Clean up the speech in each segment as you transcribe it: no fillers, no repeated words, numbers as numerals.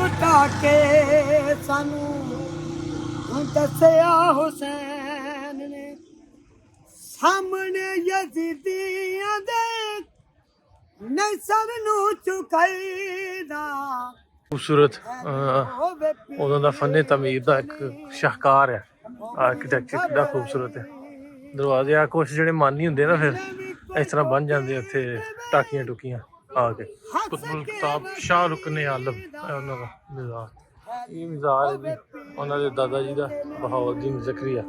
लुटा के सानू दसिया हुसैन ने सामने यजीदियां दे नसर नू चुकाईदा। खूबसूरत उदों दा फन्ने तमीर दा एक शाहकार है। आर्कीटैक्चर कितना खूबसूरत है। दरवाजे आ कुछ जेह्ड़े मानी हुंदे ना फिर इस तरह बन जाते उत्थे टाकियां टुकियां आके। कुतुबुल किताब शाहरुख ने आलम उन्हां दा मज़ार। ये मज़ार है जी उन्हां दे दादा जी दा बहाउद्दीन ज़करिया।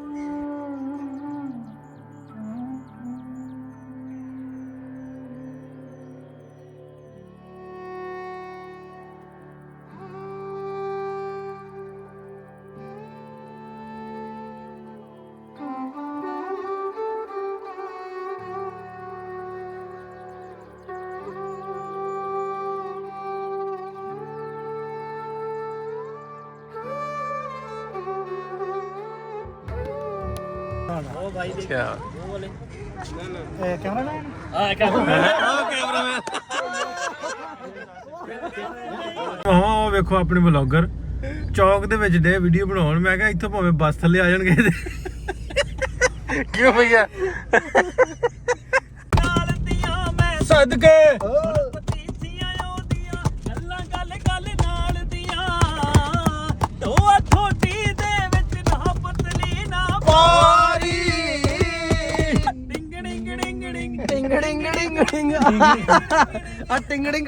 अच्छा हाँ वेखो अपने ब्लॉगर चौक दे विच डे वीडियो बनाउण। मैं कहा इत्थों भावें बस थल्ले आ जाणगे। क्यों भैया सदके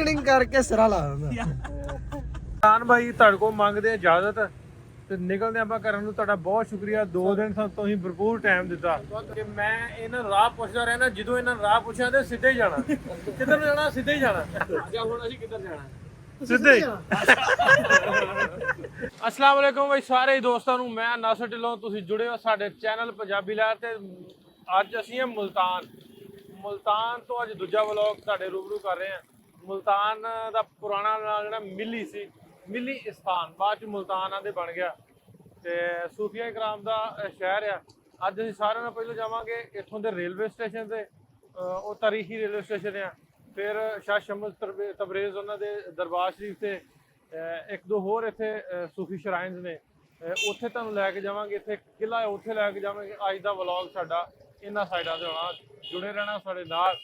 टिंग करके सिरा ला ਖਾਨ ਭਾਈ ਤੁਹਾਡੇ ਕੋਲ ਮੰਗਦੇ ਇਜਾਜ਼ਤ ਤੇ ਨਿਕਲਦੇ ਆਪਾਂ ਕਰਨ ਨੂੰ। ਤੁਹਾਡਾ ਬਹੁਤ ਸ਼ੁਕਰੀਆ 2 ਦਿਨ ਸਾਨੂੰ ਤੁਸੀਂ ਭਰਪੂਰ ਟਾਈਮ ਦਿੱਤਾ ਕਿ ਮੈਂ ਇਹਨਾਂ ਨੂੰ ਰਾਹ ਪੁੱਛਦਾ ਰਹਿਣਾ। ਜਦੋਂ ਇਹਨਾਂ ਨੂੰ ਰਾਹ ਪੁੱਛਿਆ ਤੇ ਸਿੱਧੇ ਹੀ ਜਾਣਾ। ਕਿੱਧਰ ਨੂੰ ਜਾਣਾ ਸਿੱਧੇ ਹੀ ਜਾਣਾ। ਜਾਂ ਹੁਣ ਅਸੀਂ ਕਿੱਧਰ ਜਾਣਾ ਸਿੱਧੇ ਹੀ। अस्सलाम वालेकुम भाई सारे दोस्तों ਨੂੰ ਮੈਂ ਨਾਸਰ ਢਿੱਲੋਂ। ਤੁਸੀਂ ਜੁੜੇ ਹੋ ਸਾਡੇ ਚੈਨਲ ਪੰਜਾਬੀ ਲਹਿਰ ਤੇ। ਅੱਜ ਅਸੀਂ ਹਾਂ ਮੁਲਤਾਨ ਤੋਂ ਅੱਜ ਦੂਜਾ ਵਲੌਗ ਤੁਹਾਡੇ ਰੂਬਰੂ ਕਰ ਰਹੇ ਹਾਂ। ਮੁਲਤਾਨ ਦਾ ਪੁਰਾਣਾ ਨਾਂ ਜਿਹੜਾ ਮਿਲੀ ਸੀ, ਮਿਲੀ ਇਸਤਾਨ, ਬਾਅਦ ਚ ਮੁਲਤਾਨ ਆਂਦੇ ਬਣ ਗਿਆ ਤੇ ਸੂਫੀਆ ਇਕਰਾਮ ਦਾ ਸ਼ਹਿਰ ਆ। ਅੱਜ ਅਸੀਂ ਸਾਰਿਆਂ ਨਾਲ ਪਹਿਲਾਂ ਜਾਵਾਂਗੇ ਇੱਥੋਂ ਦੇ ਰੇਲਵੇ ਸਟੇਸ਼ਨ ਤੇ। ਉਹ ਤਾਰੀਖੀ ਰੇਲਵੇ ਸਟੇਸ਼ਨ ਆ। ਫਿਰ ਸ਼ਾਹ ਸ਼ਮਸ ਤਬਰੇਜ਼ ਉਹਨਾਂ ਦੇ ਦਰਬਾਰ ਸ਼ਰੀਫ ਤੇ ਇੱਕ ਦੋ ਹੋਰ ਇੱਥੇ ਸੂਫੀ ਸ਼ਰਾਈਨਸ ਨੇ, ਉੱਥੇ ਤੁਹਾਨੂੰ ਲੈ ਕੇ ਜਾਵਾਂਗੇ। ਇੱਥੇ ਕਿਲ੍ਹਾ ਉੱਥੇ ਲੈ ਕੇ ਜਾਵਾਂਗੇ। ਅੱਜ ਦਾ ਵਲੌਗ ਸਾਡਾ ਇਹਨਾਂ ਸਾਈਡਾਂ ਤੇ ਹੋਣਾ। ਜੁੜੇ ਰਹਿਣਾ ਸਾਡੇ ਨਾਲ।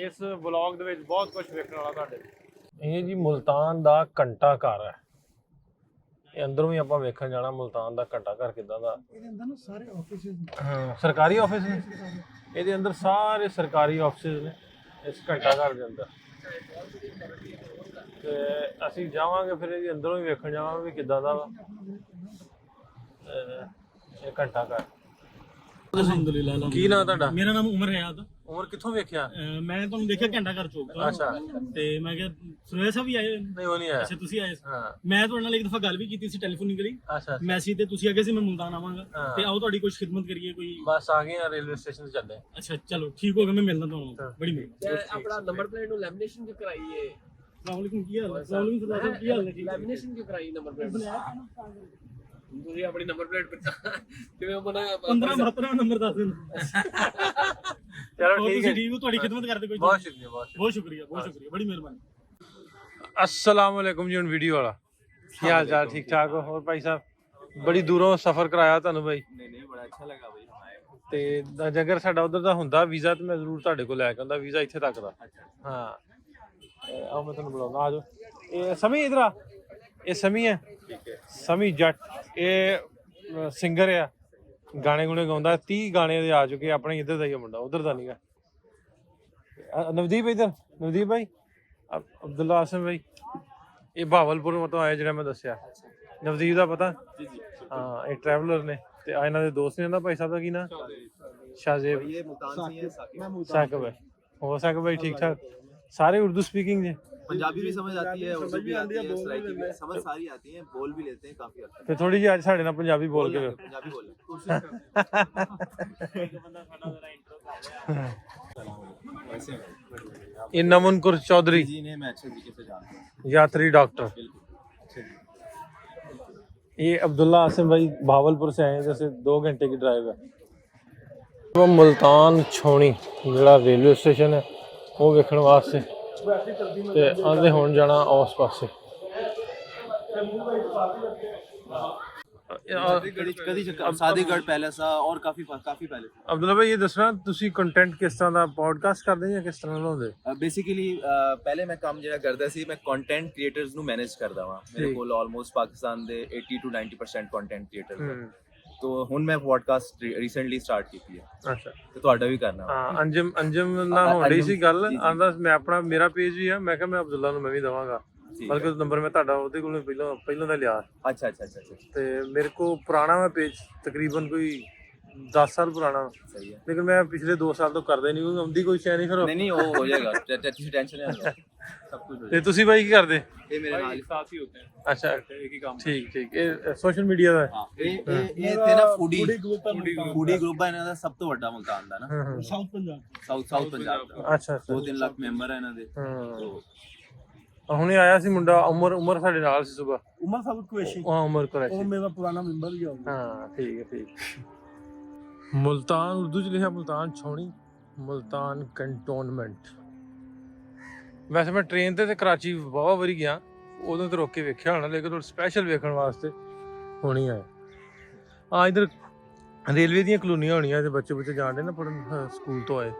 ਇਸ ਵਲੌਗ ਦੇ ਵਿੱਚ ਬਹੁਤ ਕੁਝ ਵੇਖਣ ਵਾਲਾ ਤੁਹਾਡੇ। ਇਹ ਜੀ ਮੁਲਤਾਨ ਦਾ ਘੰਟਾ ਘਰ ਹੈ। ਇਹ ਅੰਦਰੋਂ ਵੀ ਆਪਾਂ ਵੇਖਣ ਜਾਣਾ ਮੁਲਤਾਨ ਦਾ ਘੰਟਾ ਘਰ ਕਿੱਦਾਂ ਦਾ। ਇਹਦੇ ਅੰਦਰ ਨਾ ਸਾਰੇ ਆਫਿਸਿਸ ਹਾਂ ਸਰਕਾਰੀ ਆਫਿਸ ਨੇ ਇਹਦੇ ਅੰਦਰ, ਸਾਰੇ ਸਰਕਾਰੀ ਆਫਿਸਿਸ ਨੇ ਇਸ ਘੰਟਾ ਘਰ ਦੇ ਅੰਦਰ। ਤੇ ਅਸੀਂ ਜਾਵਾਂਗੇ ਫਿਰ ਇਹਦੇ ਅੰਦਰੋਂ ਵੀ ਵੇਖਣ ਜਾਵਾਂਗੇ ਵੀ ਕਿੱਦਾਂ ਦਾ ਵਾ ਇਹ ਘੰਟਾ ਘਰ। ਅਲਹਮਦੁਲਿਲਾ। ਕੀ ਨਾਂ ਤੁਹਾਡਾ? ਮੇਰਾ ਨਾਮ ਉਮਰ ਹਯਾਤ। ਉਮਰ ਕਿੱਥੋਂ ਵੇਖਿਆ? ਮੈਂ ਤੁਹਾਨੂੰ ਦੇਖਿਆ ਘੰਟਾ ਘਰ ਚੌਕ ਤੋਂ। ਅੱਛਾ। ਤੇ ਮੈਂ ਕਿਹਾ ਸੁਰੇਸ਼ ਸਾਹਿਬ ਵੀ ਆਏ? ਨਹੀਂ ਉਹ ਨਹੀਂ ਆਇਆ। ਅੱਛਾ ਤੁਸੀਂ ਆਏ। ਹਾਂ ਮੈਂ ਤੁਹਾਡੇ ਨਾਲ ਇੱਕ ਦਫਾ ਗੱਲ ਵੀ ਕੀਤੀ ਸੀ ਟੈਲੀਫੋਨਿਕਲੀ। ਅੱਛਾ ਮੈਸੇਜ ਤੇ ਤੁਸੀਂ ਅੱਗੇ ਸੀ ਮੈਂ ਮੁਲਤਾਨ ਆਵਾਂਗਾ ਤੇ ਆਓ ਤੁਹਾਡੀ ਕੁਝ ਖਿਦਮਤ ਕਰੀਏ ਕੋਈ। ਬਸ ਆ ਗਏ ਆ ਰੇਲਵੇ ਸਟੇਸ਼ਨ ਤੇ ਚੱਲੇ। ਅੱਛਾ ਚਲੋ ਠੀਕ ਹੋ ਗਿਆ, ਮੈਂ ਮਿਲਦਾ ਤੁਹਾਨੂੰ। ਬੜੀ ਮਿਹਰਬਾਨੀ। ਆਪਣਾ ਨੰਬਰ ਪਲੇਟ ਨੂੰ ਲੈਮੀਨੇਸ਼ਨ ਕਿਉਂ ਕਰਾਈਏ? ਅਸਲਾਮੁਅਲੈਕੁਮ ਕੀ ਹਾਲ ਹੈ? ਅਸਲਾਮੁਅਲੈਕੁਮ ਸਰਦਾਰ ਸਾਹਿਬ ਕੀ ਹਾਲ ਹੈ ਜੀ? ਲੈਮੀਨੇਸ਼ਨ ਕਿਉਂ ਕਰਾਈ ਨੰਬਰ ਪਲੇਟ? ਤੁਸੀਂ ਆਪਣੀ ਨੰਬਰ ਪਲੇਟ ਕਿਵੇਂ ਬਣਾ? 15 ਨੰਬਰ ਦੱਸ ਦੇਣ। ਚਲੋ ਠੀਕ ਹੈ। ਠੀਕ ਹੋ, ਤੁਹਾਡੀ ਖਿਦਮਤ ਕਰਦੇ ਕੋਈ। ਬਹੁਤ ਸ਼ੁਕਰੀਆ ਬਹੁਤ ਸ਼ੁਕਰੀਆ ਬੜੀ ਮਿਹਰਬਾਨੀ। अस्सलाम वालेकुम जी। ਹੁਣ ਵੀਡੀਓ ਵਾਲਾ ਕੀ ਹਾਲ ਚਾਲ? ਠੀਕ ਠਾਕ ਹੋ? ਹੋਰ ਭਾਈ ਸਾਹਿਬ ਬੜੀ ਦੂਰੋਂ ਸਫ਼ਰ ਕਰਾਇਆ ਤੁਹਾਨੂੰ ਬਾਈ। ਨਹੀਂ ਬੜਾ ਅੱਛਾ ਲੱਗਾ ਬਈ ਹਮਾਰੇ। ਤੇ ਜੇਕਰ ਸਾਡਾ ਉਧਰ ਦਾ ਹੁੰਦਾ ਵੀਜ਼ਾ ਤੇ ਮੈਂ ਜ਼ਰੂਰ ਤੁਹਾਡੇ ਕੋਲ ਲੈ ਕੇ ਆਉਂਦਾ। ਵੀਜ਼ਾ ਇੱਥੇ ਤੱਕ ਦਾ। ਹਾਂ ਆਓ ਮੈਂ ਤੁਹਾਨੂੰ ਬੁਲਾਉਂਦਾ। ਆ ਜਾਓ। ਇਹ ਸਮੀ ਇਧਰ ਆ। ਇਹ ਸਮੀ ਹੈ। ਠੀਕ ਹੈ। ਸਮੀ ਜੱਟ ਇਹ ਸਿੰਗਰ ਆ, ਗਾਣੇ ਗੁਣੇ ਗਾਉਂਦਾ। 30 ਗਾਣੇ ਦੇ ਆ ਚੁੱਕੇ। ਆਪਣੇ ਇੱਧਰ ਦਾ ਹੀ ਮੁੰਡਾ, ਉਧਰ ਦਾ ਨਹੀਂਗਾ। ਨਵਦੀਪ ਇਧਰ, ਨਵਦੀਪ ਭਾਈ, ਅਬਦੁੱਲਾ ਆਸਮ ਭਾਈ। ਇਹ ਬਹਾਵਲਪੁਰ ਤੋਂ ਆਏ ਜਿਹੜਾ ਮੈਂ ਦੱਸਿਆ। ਨਵਦੀਪ ਦਾ ਪਤਾ? ਹਾਂ ਇਹ ਟਰੈਵਲਰ ਨੇ ਤੇ ਇਹਨਾਂ ਦੇ ਦੋਸਤ ਨੇ। ਇਹਨਾਂ ਭਾਈ ਸਾਹਿਬ ਦਾ ਕੀ ਨਾਂ? शाहजेब। साकिब है। हो साकिब भाई ठीक ठाक? सारे उर्दू स्पीकिंग है? पंजाबी भी समझ आती है, उर्दू भी आती है, सराइकी भी समझ सारी आती है, बोल भी लेते हैं काफी हद तक। फिर थोड़ी जी आज साडे नाल पंजाबी बोल के पंजाबी बोल। ये नमनकुर चौधरी जी ने मैं अच्छे तरीके से जानता हूं। यात्री डॉक्टर। ये अब्दुल्ला आसिम भाई भावलपुर से आए हैं। जैसे 2 घंटे की ड्राइव है। वो मुल्तान छौनी जिहड़ा रेलवे स्टेशन है वो वेखण वास्ते ते आंदे हुण जाना उस पासे। ਸਾਦੀਗੜ੍ਹ ਪੈਲੇਸ ਆ ਔਰ ਕਾਫੀ ਪੈਲੇਸ। ਅਬਦੁੱਲਾ ਭਾਈ ਇਹ ਦੱਸਣਾ ਤੁਸੀਂ ਕੰਟੈਂਟ ਕਿਸ ਤਰ੍ਹਾਂ ਦਾ ਪੋਡਕਾਸਟ ਕਰਦੇ ਜਾਂ ਕਿਸ ਤਰ੍ਹਾਂ ਲਾਉਂਦੇ? ਬੇਸਿਕਲੀ ਪਹਿਲੇ ਮੈਂ ਕੰਮ ਜਿਹੜਾ ਕਰਦਾ ਸੀ, ਮੈਂ ਕੰਟੈਂਟ ਕ੍ਰੀਏਟਰਸ ਨੂੰ ਮੈਨੇਜ ਕਰਦਾ ਵਾਂ। ਮੇਰੇ ਕੋਲ ਆਲਮੋਸਟ ਪਾਕਿਸਤਾਨ ਦੇ 80 to 90% ਕੰਟੈਂਟ ਕ੍ਰੀਏਟਰਸ ਨੇ। ਤੋ ਹੁਣ ਮੈਂ ਪੋਡਕਾਸਟ ਰੀਸੈਂਟਲੀ ਸਟਾਰਟ ਕੀਤੀ ਹੈ। ਅੱਛਾ, ਤੇ ਤੁਹਾਡਾ ਵੀ ਕਰਨਾ। ਹਾਂ, ਅੰਜਮ ਨਾਲ ਹੋ ਰਹੀ ਸੀ ਗੱਲ, ਆਂਦਾ ਮੈਂ ਮੇਰਾ ਪੇਜ ਵੀ ਆ, ਮੈਂ ਕਿਹਾ ਮੈਂ ਅਬਦੁੱਲਾ ਨੂੰ ਮੈਂ ਵੀ ਦਵਾਂਗਾ, ਬਲਕਿ ਨੰਬਰ ਮੈਂ ਤੁਹਾਡਾ ਉਹਦੇ ਕੋਲੋਂ ਪਹਿਲਾਂ ਦਾ ਲਿਆ। ਅੱਛਾ। ਤੇ ਮੇਰੇ ਕੋ ਪੁਰਾਣਾ ਵਾ ਪੇਜ, ਤਕਰੀਬਨ ਕੋਈ 10 ਸਾਲ ਪੁਰਾਣਾ। ਸਹੀ ਹੈ, ਲੇਕਿਨ ਮੈਂ ਪਿਛਲੇ 2 ਸਾਲ ਤੋਂ ਕਰਦਾ ਨਹੀਂ, ਕਿਉਂਕਿ ਆਉਂਦੀ ਕੋਈ ਸ਼ੈ ਨਹੀਂ ਫਿਰ। ਨਹੀਂ ਉਹ ਹੋ ਜਾਏਗਾ, ਤੁਸੀਂ ਟੈਨਸ਼ਨ ਨਹੀਂ ਲਓ, ਸਭ ਕੁਝ ਹੋ ਤੇ ਤੁਸੀਂ ਬਾਈ ਕੀ ਕਰਦੇ? ਇਹ ਮੇਰੇ ਨਾਲ साथ ही होते हैं। ਅੱਛਾ, एक ही काम। ਠੀਕ ਇਹ ਸੋਸ਼ਲ ਮੀਡੀਆ ਦਾ। ਇਹ ਤੇ ਨਾ ਫੂਡੀ ਗਰੁੱਪ ਹੈ ਇਹਨਾਂ ਦਾ, ਸਭ ਤੋਂ ਵੱਡਾ ਮੁਲਤਾਨ ਦਾ ਨਾ, ਸਾਊਥ ਪੰਜਾਬ। ਸਾਊਥ ਪੰਜਾਬ ਦਾ। ਅੱਛਾ 2-3 ਲੱਖ ਮੈਂਬਰ ਹੈ ਇਹਨਾਂ ਦੇ। ਹੁਣੇ ਆਇਆ ਸੀ ਮੁੰਡਾ ਉਮਰ ਸਾਡੇ ਨਾਲ ਸੀ ਸਵੇਰ। ਉਮਰ ਸਾਬਤ ਕੁਰੈਸ਼ੀ, ਹਾਂ, ਉਮਰ ਕੁਰੈਸ਼ੀ ਉਹ ਮੇਰਾ ਪੁਰਾਣਾ ਮੈਂਬਰ ਹੀ ਹੋਊਗਾ। ਹਾਂ, ਠੀਕ। ਮੁਲਤਾਨ ਉਰਦੂ ਚ ਲਿਖਿਆ ਮੁਲਤਾਨ ਛਾਉਣੀ, ਮੁਲਤਾਨ ਕੰਟੋਨਮੈਂਟ। ਵੈਸੇ ਮੈਂ ਟ੍ਰੇਨ ਤੇ ਕਰਾਚੀ ਵਾਹਵਾ ਵਾਰੀ ਗਿਆ, ਉਦੋਂ ਤੇ ਰੋਕ ਕੇ ਵੇਖਿਆ ਹੋਣਾ, ਲੇਕਿਨ ਸਪੈਸ਼ਲ ਵੇਖਣ ਵਾਸਤੇ ਹੁਣੀ ਆਇਆ। ਇਧਰ ਰੇਲਵੇ ਦੀਆਂ ਕਲੋਨੀਆਂ ਹੋਣੀਆਂ ਤੇ ਬੱਚੇ ਜਾਣਦੇ ਨਾ ਪੜ੍ਹਨ, ਸਕੂਲ ਤੋਂ ਆਏ।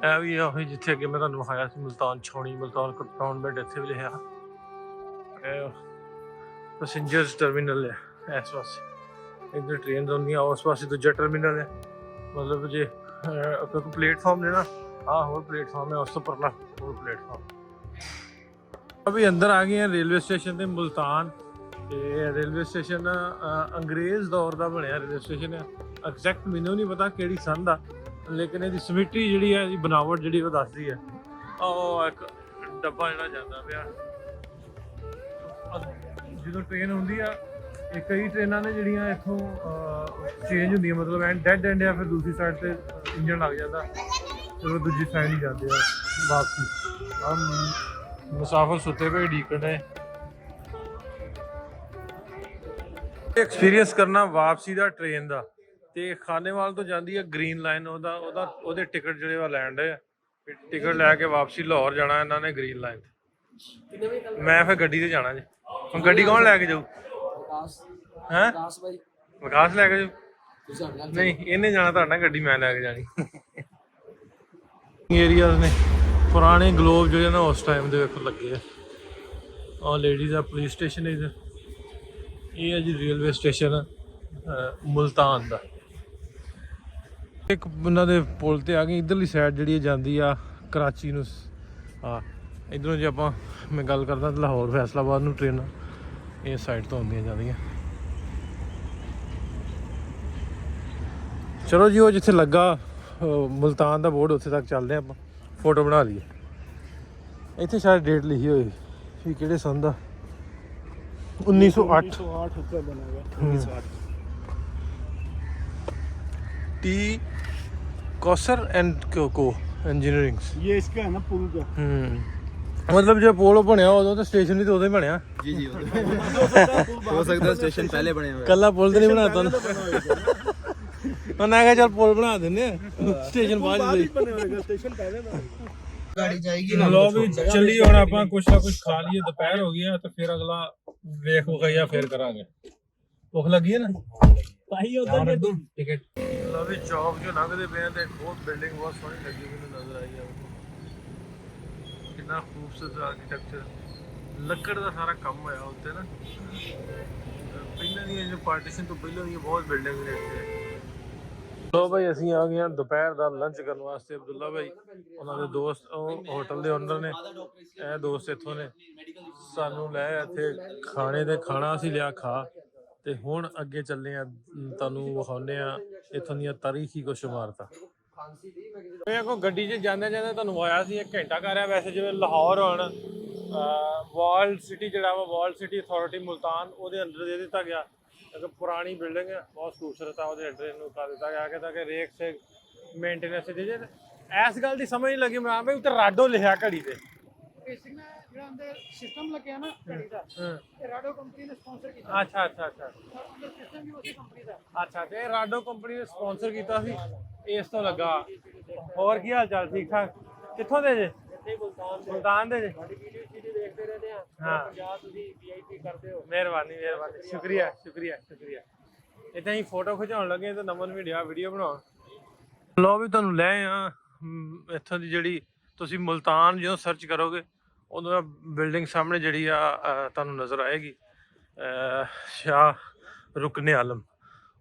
ਇਹ ਵੀ ਉਹੀ ਜਿੱਥੇ ਅੱਗੇ ਮੈਂ ਤੁਹਾਨੂੰ ਵਿਖਾਇਆ ਸੀ, ਮੁਲਤਾਨ ਛਾਉਣੀ, ਮੁਲਤਾਨ ਕੰਟੋਨਮੈਂਟ, ਇੱਥੇ ਵੀ ਲਿਖਿਆ। ਪੈਸੇਂਜਰਸ ਟਰਮੀਨਲ ਹੈ ਇਸ ਪਾਸੇ, ਇੱਧਰ ਟ੍ਰੇਨ ਹੁੰਦੀਆਂ, ਉਸ ਪਾਸੇ ਦੂਜਾ ਟਰਮੀਨਲ ਹੈ। ਮਤਲਬ ਜੇ ਕਿਉਂਕਿ ਪਲੇਟਫਾਰਮ ਨੇ ਨਾ, ਆਹ ਹੋਰ ਪਲੇਟਫਾਰਮ ਹੈ, ਉਸ ਤੋਂ ਪਰਲਾ ਹੋਰ ਪਲੇਟਫਾਰਮ। ਅਭੀ ਅੰਦਰ ਆ ਗਏ ਹਾਂ ਰੇਲਵੇ ਸਟੇਸ਼ਨ ਤੇ ਮੁਲਤਾਨ। ਤੇ ਰੇਲਵੇ ਸਟੇਸ਼ਨ ਅੰਗਰੇਜ਼ ਦੌਰ ਦਾ ਬਣਿਆ ਰੇਲਵੇ ਸਟੇਸ਼ਨ ਹੈ। ਐਗਜ਼ੈਕਟ ਮੈਨੂੰ ਨਹੀਂ ਪਤਾ ਕਿਹੜੀ ਸੰਨ ਦਾ, ਲੇਕਿਨ ਇਹਦੀ ਸਮਿਟਰੀ ਜਿਹੜੀ ਹੈ, ਇਹਦੀ ਬਣਾਵਟ ਜਿਹੜੀ ਉਹ ਦੱਸਦੀ ਹੈ। ਉਹ ਇੱਕ ਡੱਬਾ ਜਿਹੜਾ ਜਾਂਦਾ ਪਿਆ, ਜਦੋਂ ਟ੍ਰੇਨ ਹੁੰਦੀ ਆ, ਇਹ ਕਈ ਟ੍ਰੇਨਾਂ ਨੇ ਜਿਹੜੀਆਂ ਇੱਥੋਂ ਚੇਂਜ ਹੁੰਦੀਆਂ, ਮਤਲਬ ਐਂਡ ਡੈਡ ਐਂਡ ਆ, ਫਿਰ ਦੂਸਰੀ ਸਾਈਡ ਤੇ ਇੰਜਨ ਲੱਗ ਜਾਂਦਾ, ਫਿਰ ਉਹ ਦੂਜੀ ਸਾਈਡ ਹੀ ਜਾਂਦੇ ਆ ਵਾਪਸੀ। ਮੁਸਾਫਰ ਸੁੱਤੇ ਪਏ ਢੀਕਣ ਨੇ। ਐਕਸਪੀਰੀਅੰਸ ਕਰਨਾ ਵਾਪਸੀ ਦਾ ਟ੍ਰੇਨ ਦਾ। ਤੇ ਖਾਨੇਵਾਲ ਤੋਂ ਜਾਂਦੀ ਹੈ ਗ੍ਰੀਨ ਲਾਈਨ, ਉਹਦੇ ਟਿਕਟ ਜਿਹੜੇ ਵਾ ਲੈਣ ਦੇ, ਟਿਕਟ ਲੈ ਕੇ ਵਾਪਸੀ ਲਾਹੌਰ ਜਾਣਾ ਇਹਨਾਂ ਨੇ ਗ੍ਰੀਨ ਲਾਈਨ ਤੇ। ਮੈਂ ਫਿਰ ਗੱਡੀ ਤੇ ਜਾਣਾ ਜੀ। ਹੁਣ ਗੱਡੀ ਕੌਣ ਲੈ ਕੇ ਜਾਊ? ਹੈਂ, ਵਿਕਾਸ ਲੈ ਕੇ ਜਾਊ? ਨਹੀਂ, ਇਹਨੇ ਜਾਣਾ ਤੁਹਾਡਾ, ਗੱਡੀ ਮੈਂ ਲੈ ਕੇ ਜਾਣੀ। ਏਰੀਆਜ਼ ਨੇ ਪੁਰਾਣੇ ਗਲੋਬ ਜਿਹੜੇ ਨਾ ਉਸ ਟਾਈਮ ਦੇ ਵੇਖੋ ਲੱਗੇ ਆ। ਆਹ ਲੇਡੀਜ਼ ਆ, ਪੁਲਿਸ ਸਟੇਸ਼ਨ ਹੈ ਇੱਧਰ। ਇਹ ਹੈ ਜੀ ਰੇਲਵੇ ਸਟੇਸ਼ਨ ਮੁਲਤਾਨ ਦਾ। ਇੱਕ ਉਹਨਾਂ ਦੇ ਪੁਲ ਤੇ ਆ ਗਏ, ਇੱਧਰਲੀ ਸਾਈਡ ਜਿਹੜੀ ਜਾਂਦੀ ਆ ਕਰਾਚੀ ਨੂੰ। ਇੱਧਰੋਂ ਜੇ ਆਪਾਂ ਮੈਂ ਗੱਲ ਕਰਦਾ ਲਾਹੌਰ ਫੈਸਲਾਬਾਦ ਨੂੰ ਟ੍ਰੇਨਾਂ ਇਸ ਸਾਈਡ ਤੋਂ ਆਉਂਦੀਆਂ ਜਾਂਦੀਆਂ। ਚਲੋ ਜੀ, ਉਹ ਜਿੱਥੇ ਲੱਗਾ ਮੁਲਤਾਨ ਦਾ ਬੋਰਡ, ਉੱਥੇ ਤੱਕ ਚੱਲਦੇ ਆਪਾਂ, ਫੋਟੋ ਬਣਾ ਲਈਏ। ਇੱਥੇ ਸ਼ਾਇਦ ਡੇਟ ਲਿਖੀ ਹੋਈ ਵੀ ਕਿਹੜੇ ਸੰਨ ਦਾ, 1908 ਉੱਤੇ ਬਣਾ ਹੋਇਆ। 1908 टी कौसर एंड को इंजीनियरिंग। ये इसका है ना पुल का। मतलब जो पुल बनया उदों तो स्टेशन भी तो उदों ही बनया। जी हो सकता है स्टेशन पहले बने हुए, कल्ला पुल तो नहीं बनाता ना। मैं कहा चल पुल बना देने, स्टेशन बाद में स्टेशन पहले ना गाड़ी जाएगी ना। लो भी चली और ਆਪਾਂ ਕੁਛ ਨਾ ਕੁਛ ਖਾ ਲਈਏ, ਦੁਪਹਿਰ ਹੋ ਗਈ ਹੈ ਤੇ ਫਿਰ ਅਗਲਾ ਵੇਖ ਵਗਿਆ ਫਿਰ ਕਰਾਂਗੇ। ਭੁੱਖ ਲੱਗੀ ਹੈ ਨਾ ਭਾਈ ਉਧਰ ਦੇ ਟਿਕਟ। ਲੋ ਵੀ ਚੌਕ ਜੋ ਲੰਘਦੇ ਪਏ ਤੇ ਬਹੁਤ ਬਿਲਡਿੰਗ ਬਹੁਤ ਸੋਹਣੀ ਲੱਗੀ ਮੈਨੂੰ ਨਜ਼ਰ ਆਈ ਆ। ਕਿੰਨਾ ਖੂਬਸੂਰਤ ਆਰਕੀਟੈਕਚਰ, ਲੱਕੜ ਦਾ ਸਾਰਾ ਕੰਮ ਹੋਇਆ ਉੱਤੇ ਨਾ। ਪਹਿਲਾਂ ਦੀਆਂ ਜੋ ਪਾਰਟੀਸ਼ਨ ਤੋਂ ਪਹਿਲਾਂ ਦੀਆਂ ਬਹੁਤ ਬਿਲਡਿੰਗ ਨੇ ਇੱਥੇ। ਲੋ ਭਾਈ ਅਸੀਂ ਆ ਗਏ ਹਾਂ ਦੁਪਹਿਰ ਦਾ ਲੰਚ ਕਰਨ ਵਾਸਤੇ। ਅਬਦੁੱਲਾ ਭਾਈ ਉਹਨਾਂ ਦੇ ਦੋਸਤ, ਉਹ ਹੋਟਲ ਦੇ ਓਨਰ ਨੇ, ਇਹ ਦੋਸਤ ਇੱਥੋਂ ਨੇ, ਸਾਨੂੰ ਲੈ ਇੱਥੇ ਖਾਣੇ ਤੇ ਖਾਣਾ ਅਸੀਂ ਲਿਆ ਖਾ। ਤੇ ਹੁਣ ਅੱਗੇ ਚੱਲੇ ਆ, ਤੁਹਾਨੂੰ ਵਿਖਾਉਂਦੇ ਆ ਇੱਥੋਂ ਦੀਆਂ ਤਾਰੀਖੀ ਕੁਛ ਇਮਾਰਤਾਂ। ਇਹ ਕੋ ਗੱਡੀ 'ਚ ਜਾਂਦੇ ਜਾਂਦੇ ਤੁਹਾਨੂੰ ਆਇਆ ਸੀ 1 ਘੰਟਾ ਕਰ ਰਿਹਾ। ਵੈਸੇ ਜਿਵੇਂ ਲਾਹੌਰ ਹੁਣ ਵਰਲਡ ਸਿਟੀ ਜਿਹੜਾ ਵਾ, ਵਰਲਡ ਸਿਟੀ ਅਥਾਰਟੀ ਮੁਲਤਾਨ, ਉਹਦੇ ਅੰਦਰ ਦੇ ਦਿੱਤਾ ਗਿਆ। ਇੱਕ ਪੁਰਾਣੀ ਬਿਲਡਿੰਗ ਹੈ, ਬਹੁਤ ਖੂਬਸੂਰਤ ਆ, ਉਹਦੇ ਅੰਦਰ ਇਹਨੂੰ ਕਰ ਦਿੱਤਾ ਗਿਆ ਕਹਿੰਦਾ ਕਿ ਰੇਕ ਸੇ ਮੇਨਟੇਨੈਂਸ ਦੇ ਜੇ। ਇਸ ਗੱਲ ਦੀ ਸਮਝ ਨਹੀਂ ਲੱਗੀ ਮੈਂ ਵੀ ਉੱਤੇ ਰਾਡੋ ਲਿਖਿਆ ਘੜੀ ਤੇ। ਜਿਹੜਾ ਅੰਦਰ ਸਿਸਟਮ ਲੱਗਿਆ ਨਾ ਘੜੀ ਦਾ, ਇਹ ਰਾਡੋ ਕੰਪਨੀ ਨੇ ਸਪਾਂਸਰ ਕੀਤਾ। ਅੱਛਾ ਅੰਦਰ ਸਿਸਟਮ ਵੀ ਉਸੇ ਕੰਪਨੀ ਦਾ। ਅੱਛਾ, ਤੇ ਰਾਡੋ ਕੰਪਨੀ ਨੇ ਸਪਾਂਸਰ ਕੀਤਾ ਸੀ, ਇਸ ਤੋਂ ਲੱਗਾ। ਹੋਰ ਕੀ ਹਾਲ ਚਾਲ? ਠੀਕ ਠਾਕ? ਕਿੱਥੋਂ ਦੇ ਜੇ? ਮੁਲਤਾਨ ਦੇ ਜੇ। ਦੇਖਦੇ ਰਹਿੰਦੇ ਆ ਹਾਂ ਪੰਜਾਬ ਤੁਸੀਂ ਵੀਆਈਪੀ ਕਰਦੇ ਹੋ। ਮਿਹਰਬਾਨੀ ਮਿਹਰਬਾਨੀ ਸ਼ੁਕਰੀਆ ਸ਼ੁਕਰੀਆ ਸ਼ੁਕਰੀਆ। ਇੱਥੇ ਅਸੀਂ ਫੋਟੋ ਖਿਚਾਉਣ ਲੱਗੇ ਤੇ ਨਮਨ ਵੀ ਡਿਆ ਵੀਡੀਓ ਬਣਾਉਣ। ਲੋ ਵੀ ਤੁਹਾਨੂੰ ਲੈ ਆ ਇੱਥੋਂ ਦੀ ਜਿਹੜੀ ਤੁਸੀਂ ਮੁਲਤਾਨ ਜਦੋਂ ਸਰਚ ਕਰੋਗੇ ਉਦੋਂ ਬਿਲਡਿੰਗ ਸਾਹਮਣੇ ਜਿਹੜੀ ਆ ਤੁਹਾਨੂੰ ਨਜ਼ਰ ਆਏਗੀ ਸ਼ਾਹ ਰੁਕਨ ਆਲਮ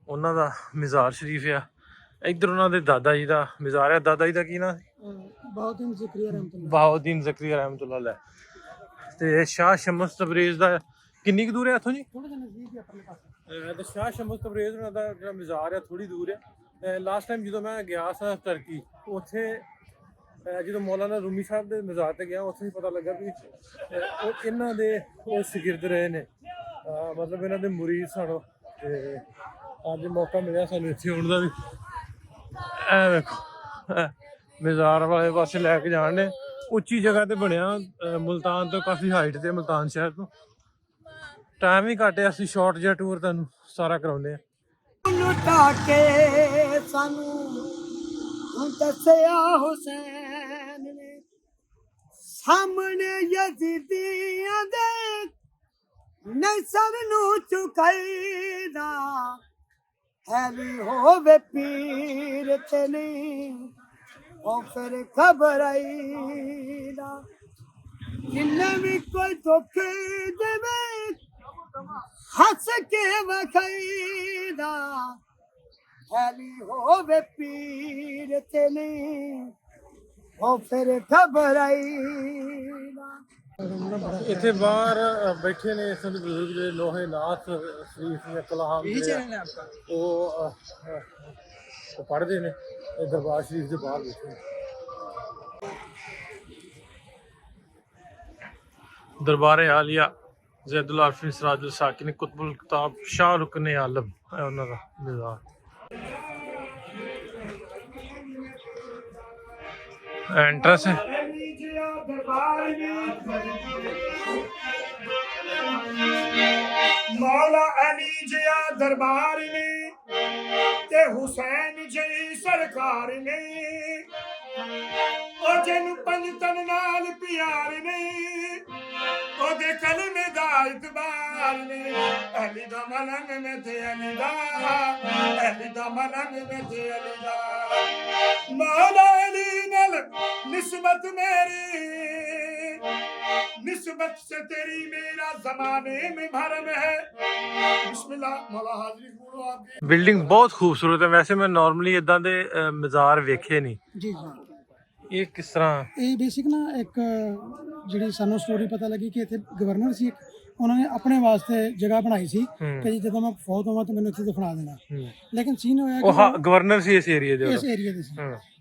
ਉਹਨਾਂ ਦਾ ਮਜ਼ਾਰ ਸ਼ਰੀਫ ਆ। ਇੱਧਰ ਉਹਨਾਂ ਦੇ ਦਾਦਾ ਜੀ ਦਾ ਮਜ਼ਾਰ ਆ। ਦਾਦਾ ਜੀ ਦਾ ਕੀ ਨਾਂ ਸੀ? ਬਹਾਉਦੀਨ ਜ਼ਕਰੀਆ ਰਹਿਮਤੁल्लाह। ਬਹਾਉਦੀਨ ਜ਼ਕਰੀਆ ਰਹਿਮਤੁल्लाह ਲੈ। ਤੇ ਸ਼ਾਹ ਸ਼ਮਸ ਤਬਰੇਜ਼ ਦਾ ਕਿੰਨੀ ਕੁ ਦੂਰ ਹੈ ਇੱਥੋਂ ਜੀ? ਥੋੜਾ ਜਿਹਾ ਨਜ਼ਦੀਕ ਹੈ ਆਪਣੇ ਪਾਸੇ। ਤੇ ਸ਼ਾਹ ਸ਼ਮਸ ਤਬਰੇਜ਼ ਉਹਨਾਂ ਦਾ ਜਿਹੜਾ ਮਜ਼ਾਰ ਹੈ ਥੋੜੀ ਦੂਰ ਹੈ। ਲਾਸਟ ਟਾਈਮ ਜਦੋਂ ਮੈਂ ਗਿਆ ਸਾਂ ਤੁਰਕੀ ਉੱਥੇ ਜਦੋਂ ਮੌਲਾਨਾ ਰੂਮੀ ਸਾਹਿਬ ਦੇ ਮਜ਼ਾਰ ਤੇ ਗਿਆ ਉੱਥੇ ਹੀ ਪਤਾ ਲੱਗਾ ਵੀ ਉਹ ਇਹਨਾਂ ਦੇ ਉਹ ਸ਼ਾਗਿਰਦ ਰਹੇ ਨੇ, ਮਤਲਬ ਇਹਨਾਂ ਦੇ ਮੁਰੀਦ ਸਨ। ਤੇ ਅੱਜ ਮੌਕਾ ਮਿਲਿਆ ਸਾਨੂੰ ਇੱਥੇ ਆਉਣ ਦਾ ਵੀ। ਇਹ ਵੇਖੋ ਮਜ਼ਾਰ ਵਾਲੇ ਪਾਸੇ ਲੈ ਕੇ ਜਾਣ ਨੇ। ਉੱਚੀ ਜਗ੍ਹਾ ਤੇ ਬਣਿਆ, ਮੁਲਤਾਨ ਤੋਂ ਕਾਫੀ ਹਾਈਟ ਤੇ, ਮੁਲਤਾਨ ਸ਼ਹਿਰ ਤੋਂ। ਟਾਈਮ ਵੀ ਘੱਟ ਹੈ, ਅਸੀਂ ਸ਼ਾਰਟ ਜਿਹਾ ਟੂਰ ਤੁਹਾਨੂੰ ਸਾਰਾ ਕਰਾਉਂਦੇ ਹਾਂ। ਲੁਟਾ ਕੇ ਸਾਨੂੰ ਦੱਸਿਆ ਹੁਸੈਨ ਨੇ ਸਾਹਮਣੇ ਯਜ਼ੀਦੀਆਂ ਦੇ ਨਹੀਂ ਸਭ ਨੂੰ ਚੁਕਾਈਦਾ ਹੈ ਵੀ ਹੋਵੇ ਪੀਰ ਤੇ ਨਹੀਂ ਉਹ ਫਿਰ ਖਬਰ ਆਈਦਾ ਜਿੰਨੇ ਵੀ ਕੋਈ ਦੁੱਖ ਦੇਵੇ ਹੱਸ ਕੇ ਵਖਾਈਦਾ ਹੈਲੀ ਹੋਵੇ ਪੀਰ ਤੇ ਨਹੀਂ ਉਹ ਫਿਰ ਖਬਰ ਆਈਦਾ। ਇੱਥੇ ਬਾਹਰ ਬੈਠੇ ਨੇ ਸੰਤ ਬਜ਼ੁਰਗ ਜਿਹੜੇ ਲੋਹੇ ਨਾਥ ਸ਼ਰੀਫ ਨੇ ਕਲਾਮ ਉਹ ਪੜ੍ਹਦੇ ਨੇ। ਇਹ ਦਰਬਾਰ ਸ਼ਰੀਫ ਦੇ ਬਾਹਰ ਬੈਠੇ ਨੇ। ਦਰਬਾਰ ਆਲੀਆ ਜ਼ੈਦੁਲ ਆਰਫੀਨ ਸਰਾਜੁਲ ਸਾਕਿਨ ਕੁਤਬੁਲ ਕਿਤਾਬ ਸ਼ਾਹ ਰੁਕਨ ਆਲਮ ਹੈ ਉਹਨਾਂ ਦਾ ਮਜ਼ਾਰ। एंट्रेंस है। मौला अली जिया दरबार ने ते हुसैन जी सरकार ने ओ जिन पंजतन नाल प्यार ने ओदे कलमे दा इतबार ने अली दा मलंग में थे अली दा मलंग में थे अली दा मौला अली नाल निस्बत मेरी निस्बत से तेरी मेरा जमाने में भरम है। बिस्मिल्लाह मौला हाजिरी बोलो आपकी। बिल्डिंग बहुत खूबसूरत है। वैसे मैं नॉर्मली इदां दे मज़ार वेखे नहीं। जी हाँ ਇਹ ਕਿਸ ਤਰ੍ਹਾਂ? ਇਹ ਬੇਸਿਕ ਨਾ ਇੱਕ ਜਿਹੜੀ ਸਾਨੂੰ ਸਟੋਰੀ ਪਤਾ ਲੱਗੀ ਕਿ ਇੱਥੇ ਗਵਰਨਰ ਸੀ, ਉਹਨਾਂ ਨੇ ਆਪਣੇ ਵਾਸਤੇ ਜਗ੍ਹਾ ਬਣਾਈ ਸੀ ਕਿ ਜਦੋਂ ਮੈਂ ਫੌਤ ਹੋਵਾਂ ਤਾਂ ਮੈਨੂੰ ਇੱਥੇ ਦਫਨਾ ਦੇਣਾ। ਲੇਕਿਨ ਸੀਨ ਹੋਇਆ ਉਹ ਗਵਰਨਰ ਸੀ ਇਸ ਏਰੀਆ ਦੇ, ਇਸ ਏਰੀਆ ਦੇ ਸੀ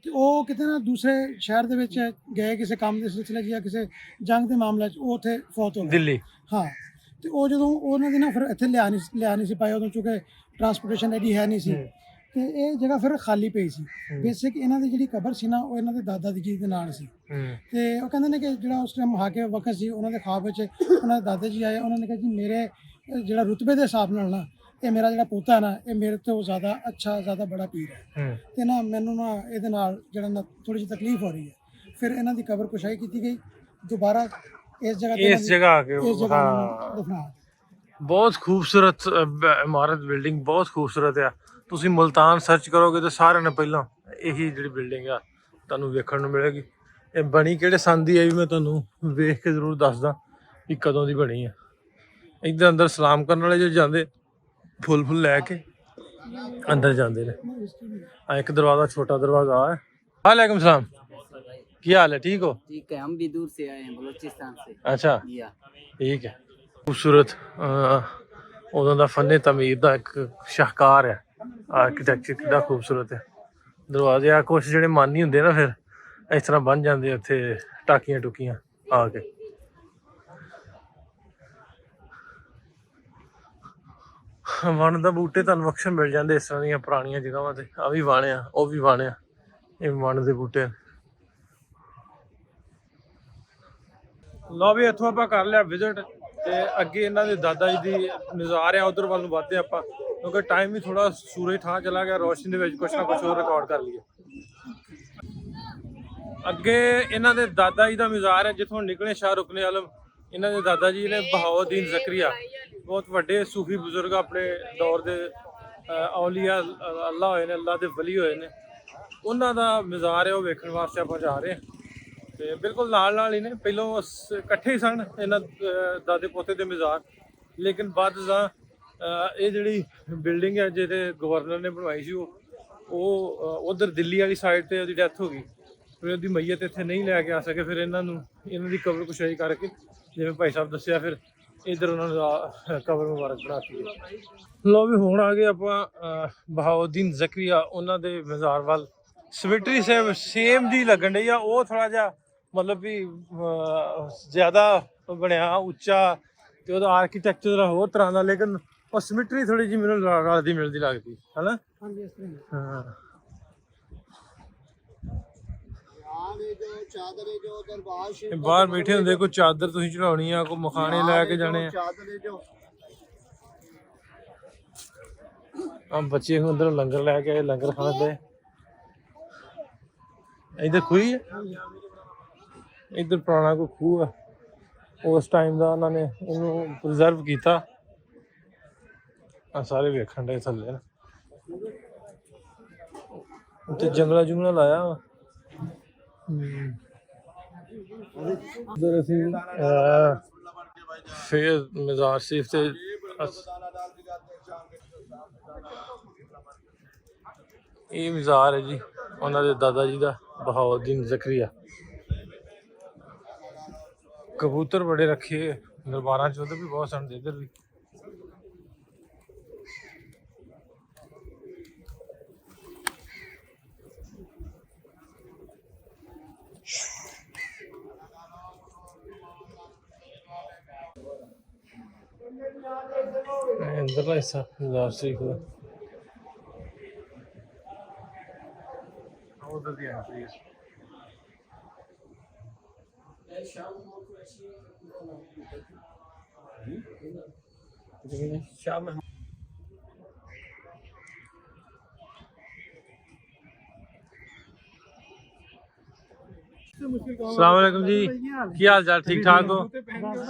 ਤੇ ਉਹ ਕਿਤੇ ਨਾ ਦੂਸਰੇ ਸ਼ਹਿਰ ਦੇ ਵਿੱਚ ਗਏ ਕਿਸੇ ਕੰਮ ਦੇ ਸਿਲਸਿਲੇ 'ਚ ਜਾਂ ਕਿਸੇ ਜੰਗ ਦੇ ਮਾਮਲੇ 'ਚ, ਉਹ ਉੱਥੇ ਫੌਤ ਹੋ ਗਏ ਦਿੱਲੀ। ਹਾਂ ਤੇ ਉਹ ਜਦੋਂ ਉਹਨਾਂ ਦੇ ਨਾ ਫਿਰ ਇੱਥੇ ਲਿਆ ਨਹੀਂ ਸੀ ਪਾਏ ਉਦੋਂ, ਚੁੱਕੇ ਟਰਾਂਸਪੋਰਟੇਸ਼ਨ ਐਡੀ ਹੈ ਨਹੀਂ ਸੀ ਤੇ ਇਹ ਜਗ੍ਹਾ ਫਿਰ ਖਾਲੀ ਪਈ ਸੀ। ਬੇਸਿਕ ਇਹਨਾਂ ਦੀ ਜਿਹੜੀ ਕਬਰ ਸੀ ਨਾ ਉਹ ਇਹਨਾਂ ਦੇ ਦਾਦਾ ਜੀ ਦੇ ਨਾਲ ਸੀ। ਤੇ ਉਹ ਕਹਿੰਦੇ ਨੇ ਕਿ ਜਿਹੜਾ ਉਸ ਟਾਈਮ ਹਾਕੇ ਵਕਤ ਸੀ ਉਹਨਾਂ ਦੇ ਖਾਬ ਵਿੱਚ ਉਹਨਾਂ ਦੇ ਦਾਦਾ ਜੀ ਆਏ, ਉਹਨਾਂ ਨੇ ਕਿਹਾ ਜੀ ਮੇਰੇ ਜਿਹੜਾ ਰੁਤਬੇ ਦੇ ਹਿਸਾਬ ਨਾਲ ਨਾ ਇਹ ਮੇਰਾ ਜਿਹੜਾ ਪੋਤਾ ਹੈ ਨਾ ਇਹ ਮੇਰੇ ਤੋਂ ਜ਼ਿਆਦਾ ਅੱਛਾ ਜ਼ਿਆਦਾ ਬੜਾ ਪੀਰ ਹੈ ਤੇ ਨਾ ਮੈਨੂੰ ਨਾ ਇਹਦੇ ਨਾਲ ਜਿਹੜਾ ਨਾ ਥੋੜੀ ਜਿਹੀ ਤਕਲੀਫ ਹੋ ਰਹੀ ਹੈ। ਫਿਰ ਇਹਨਾਂ ਦੀ ਕਬਰ ਕੁਸ਼ਾਈ ਕੀਤੀ ਗਈ ਦੁਬਾਰਾ ਇਸ ਜਗ੍ਹਾ ਆ ਕੇ ਦਫਨਾ। ਬਹੁਤ ਖੂਬਸੂਰਤ ਇਮਾਰਤ, ਬਿਲਡਿੰਗ ਬਹੁਤ ਖੂਬਸੂਰਤ ਆ। ਤੁਸੀਂ ਮੁਲਤਾਨ ਸਰਚ ਕਰੋਗੇ ਤਾਂ ਸਾਰਿਆਂ ਨੇ ਪਹਿਲਾਂ ਇਹੀ ਜਿਹੜੀ ਬਿਲਡਿੰਗ ਆ ਤੁਹਾਨੂੰ ਵੇਖਣ ਨੂੰ ਮਿਲੇਗੀ। ਇਹ ਬਣੀ ਕਿਹੜੇ ਸੰਨ ਦੀ ਹੈ ਵੀ ਮੈਂ ਤੁਹਾਨੂੰ ਵੇਖ ਕੇ ਜ਼ਰੂਰ ਦੱਸਦਾ ਵੀ ਕਦੋਂ ਦੀ ਬਣੀ ਆ। ਇੱਧਰ ਅੰਦਰ ਸਲਾਮ ਕਰਨ ਵਾਲੇ ਜੋ ਜਾਂਦੇ ਫੁੱਲ ਲੈ ਕੇ ਅੰਦਰ ਜਾਂਦੇ ਨੇ। ਆ ਇੱਕ ਦਰਵਾਜ਼ਾ, ਛੋਟਾ ਦਰਵਾਜ਼ਾ ਹੈ। वालेकुम सलाम, क्या हाल है? ठीक हो? ठीक है, हम भी दूर से आए हैं, बलूचिस्तान से। अच्छा या ठीक है। खूबसूरत उदों का फने तमीर का एक शाहकार है। आर्कीटैक्चर कितना खूबसूरत है। दरवाजे आ कुछ ਜਿਹੜੇ ਮਾਨੀ ਹੁੰਦੇ ਨਾ ਫਿਰ ਇਸ ਤਰ੍ਹਾਂ ਬਣ ਜਾਂਦੇ ਉੱਥੇ ਟਾਕੀਆਂ ਟੁਕੀਆਂ ਆ ਕੇ। ਵਣ ਦਾ ਬੂਟੇ ਤੁਹਾਨੂੰ ਅਕਸਰ ਮਿਲ ਜਾਂਦੇ ਇਸ ਤਰ੍ਹਾਂ ਦੀਆਂ ਪੁਰਾਣੀਆਂ ਜਗ੍ਹਾਵਾਂ ਤੇ। ਆ ਵੀ ਵਣ ਆ, ਉਹ ਵੀ ਵਣ ਆ, ਇਹ ਵਣ ਦੇ ਬੂਟੇ। ਲਓ ਵੀ ਇੱਥੋਂ ਆਪਾਂ ਕਰ ਲਿਆ ਵਿਜ਼ਿਟ ਤੇ ਅੱਗੇ ਇਹਨਾਂ ਦੇ ਦਾਦਾ ਜੀ ਦੀ ਮਜ਼ਾਰ ਆ, ਉਧਰ ਵੱਲ ਨੂੰ ਵੱਧਦੇ ਆਪਾਂ ਕਿਉਂਕਿ ਟਾਈਮ ਵੀ ਥੋੜਾ ਸੂਰਜ ਠਾਂ ਚਲਾ ਗਿਆ, ਰੋਸ਼ਨੀ ਦੇ ਵਿੱਚ ਕੁਛ ਨਾ ਕੁਛ ਹੋਰ ਰਿਕਾਰਡ ਕਰ ਲਈਏ। ਅੱਗੇ ਇਹਨਾਂ ਦੇ ਦਾਦਾ ਜੀ ਦਾ ਮਜ਼ਾਰ ਹੈ ਜਿੱਥੋਂ ਨਿਕਲੇ ਸ਼ਾਹ ਰੁਕਨ ਆਲਮ ਇਹਨਾਂ ਦੇ ਦਾਦਾ ਜੀ ਨੇ ਬਹਾਉਦੀਨ ਜ਼ਕਰੀਆ, ਬਹੁਤ ਵੱਡੇ ਸੂਫੀ ਬਜ਼ੁਰਗ ਆਪਣੇ ਦੌਰ ਦੇ ਔਲੀਆ ਅੱਲਾ ਹੋਏ ਨੇ, ਅੱਲਾ ਦੇ ਵਲੀ ਹੋਏ ਨੇ। ਉਹਨਾਂ ਦਾ ਮਜ਼ਾਰ ਹੈ, ਉਹ ਵੇਖਣ ਵਾਸਤੇ ਆਪਾਂ ਜਾ ਰਹੇ ਹਾਂ। ਤੇ ਬਿਲਕੁਲ ਨਾਲ ਨਾਲ ਹੀ ਨੇ, ਪਹਿਲੋਂ ਇਕੱਠੇ ਹੀ ਸਨ ਇਹਨਾਂ ਦਾਦੇ ਪੋਤੇ ਦੇ ਮਜ਼ਾਰ, ਲੇਕਿਨ ਬਾਅਦ ਜਾਂ ਇਹ ਜਿਹੜੀ ਬਿਲਡਿੰਗ ਹੈ ਜਿਹਦੇ ਗਵਰਨਰ ਨੇ ਬਣਵਾਈ ਸੀ ਉਹ ਉਧਰ ਦਿੱਲੀ ਵਾਲੀ ਸਾਈਡ ਤੇ ਉਹਦੀ ਡੈਥ ਹੋ ਗਈ, ਫਿਰ ਉਹਦੀ ਮਈਅਤ ਇੱਥੇ ਨਹੀਂ ਲੈ ਕੇ ਆ ਸਕੇ। ਫਿਰ ਇਹਨਾਂ ਦੀ ਕਬਰ ਕੁਸ਼ਾਈ ਕਰਕੇ, ਜਿਵੇਂ ਭਾਈ ਸਾਹਿਬ ਦੱਸਿਆ, ਫਿਰ ਇੱਧਰ ਉਹਨਾਂ ਨੂੰ ਕਬਰ ਮੁਬਾਰਕ ਬਣਾਤੀ ਹੈ। ਲੋ ਵੀ ਹੁਣ ਆ ਗਏ ਆਪਾਂ ਬਹਾਉਦੀਨ ਜ਼ਕਰੀਆ ਉਹਨਾਂ ਦੇ ਮਜ਼ਾਰ ਵੱਲ। ਸਿਮਟਰੀ ਸੇਮ ਜੀ ਲੱਗਣ ਡਈ ਆ, ਉਹ ਥੋੜਾ ਜਿਹਾ ਮਤਲਬ ਵੀ ਜ਼ਿਆਦਾ ਬਣਿਆ ਉੱਚਾ, ਤੇ ਉਹਦਾ ਆਰਕੀਟੈਕਚਰ ਹੋਰ ਤਰ੍ਹਾਂ ਦਾ, ਲੇਕਿਨ ਉਹ ਸਿਮਟਰੀ ਥੋੜੀ ਜਿਹੀ ਮੈਨੂੰ ਰਲਦੀ ਮਿਲਦੀ ਲੱਗਦੀ ਹੈ ਨਾ। ਹਾਂਜੀ ਇਸ ਤਰ੍ਹਾਂ ਹੀ। ਹਾਂ ਬਾਹਰ ਬੈਠੇ ਹੁੰਦੇ, ਕੋਈ ਚਾਦਰ ਤੁਸੀਂ ਚੜਾਉਣੀ ਆ, ਕੋਈ ਮਖਾਣੇ ਲੈ ਕੇ ਜਾਣੇ ਆ। ਆ ਬੱਚੇ ਅੰਦਰ ਲੰਗਰ ਲੈ ਕੇ ਆਏ, ਲੰਗਰ ਖਾਂਦੇ। ਇੱਧਰ ਖੂਹੀ ਹੈ, ਇੱਧਰ ਪੁਰਾਣਾ ਕੋਈ ਖੂਹ ਆ, ਉਸ ਟਾਈਮ ਦਾ ਉਹਨਾਂ ਨੇ ਇਹਨੂੰ ਪ੍ਰੀਜ਼ਰਵ ਕੀਤਾ। ਆ ਸਾਰੇ ਵੇਖਣ ਦੇ ਥੱਲੇ ਨਾ, ਉੱਤੇ ਜੰਗਲਾ ਜੁੰਗਲਾ ਲਾਇਆ ਵਾ। ਇੱਧਰ ਅਸੀਂ ਫਿਰ ਮਜ਼ਾਰ ਸ਼ਰੀਫ ਤੇ ਇਹ ਮਜ਼ਾਰ ਹੈ ਜੀ ਉਹਨਾਂ ਦੇ ਦਾਦਾ ਜੀ ਦਾ, ਬਹਾਉਦੀਨ ਜ਼ਕਰੀਆ। ਕਬੂਤਰ ਬੜੇ ਰੱਖੇ ਦਰਬਾਰਾਂ ਚ, ਉਧਰ ਵੀ ਬਹੁਤ ਸਨ, ਇੱਧਰ ਵੀ। अंदरला हिस्सा मज़ार शरीफ का उधर दी एंट्री है। अस्सलाम वालेकुम जी, की हाल चाल? ठीक ठाक हो?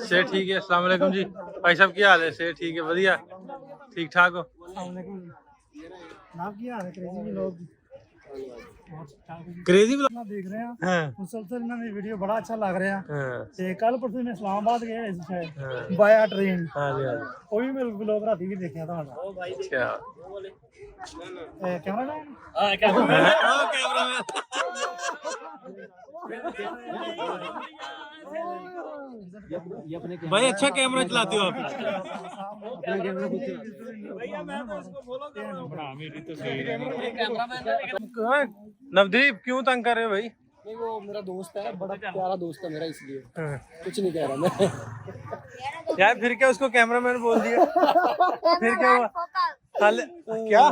से ठीक है। अस्सलाम वालेकुम जी, भाई साहब की हाल है? से ठीक है, बढ़िया, ठीक ठाक हो? क्रेजी व्लॉग देख रहे हैं हाँ मुसलसल इन्होंने वीडियो बड़ा अच्छा लग रहा है। हाँ ते कल परसों मैं इस्लामाबाद गया बाया ट्रेन, हाँ जी, हाँ जी। ਉਹ ਵੀ ਮੇਰੇ ਵਲੌਗ ਰਾਤੀ ਵੀ ਦੇਖਿਆ ਤੁਹਾਡਾ। अच्छा ਕੈਮਰਾਮੈਨ भाई अच्छा कैमरा चलाते हो आप। नवदीप क्यों तंग कर रहे हो भाई? नहीं वो मेरा दोस्त है, बड़ा प्यारा दोस्त है मेरा, इसलिए हाँ। कुछ नहीं कह रहा मैं। यार फिर क्या उसको कैमरामैन बोल दिया? फिर क्या हुआ? कल क्या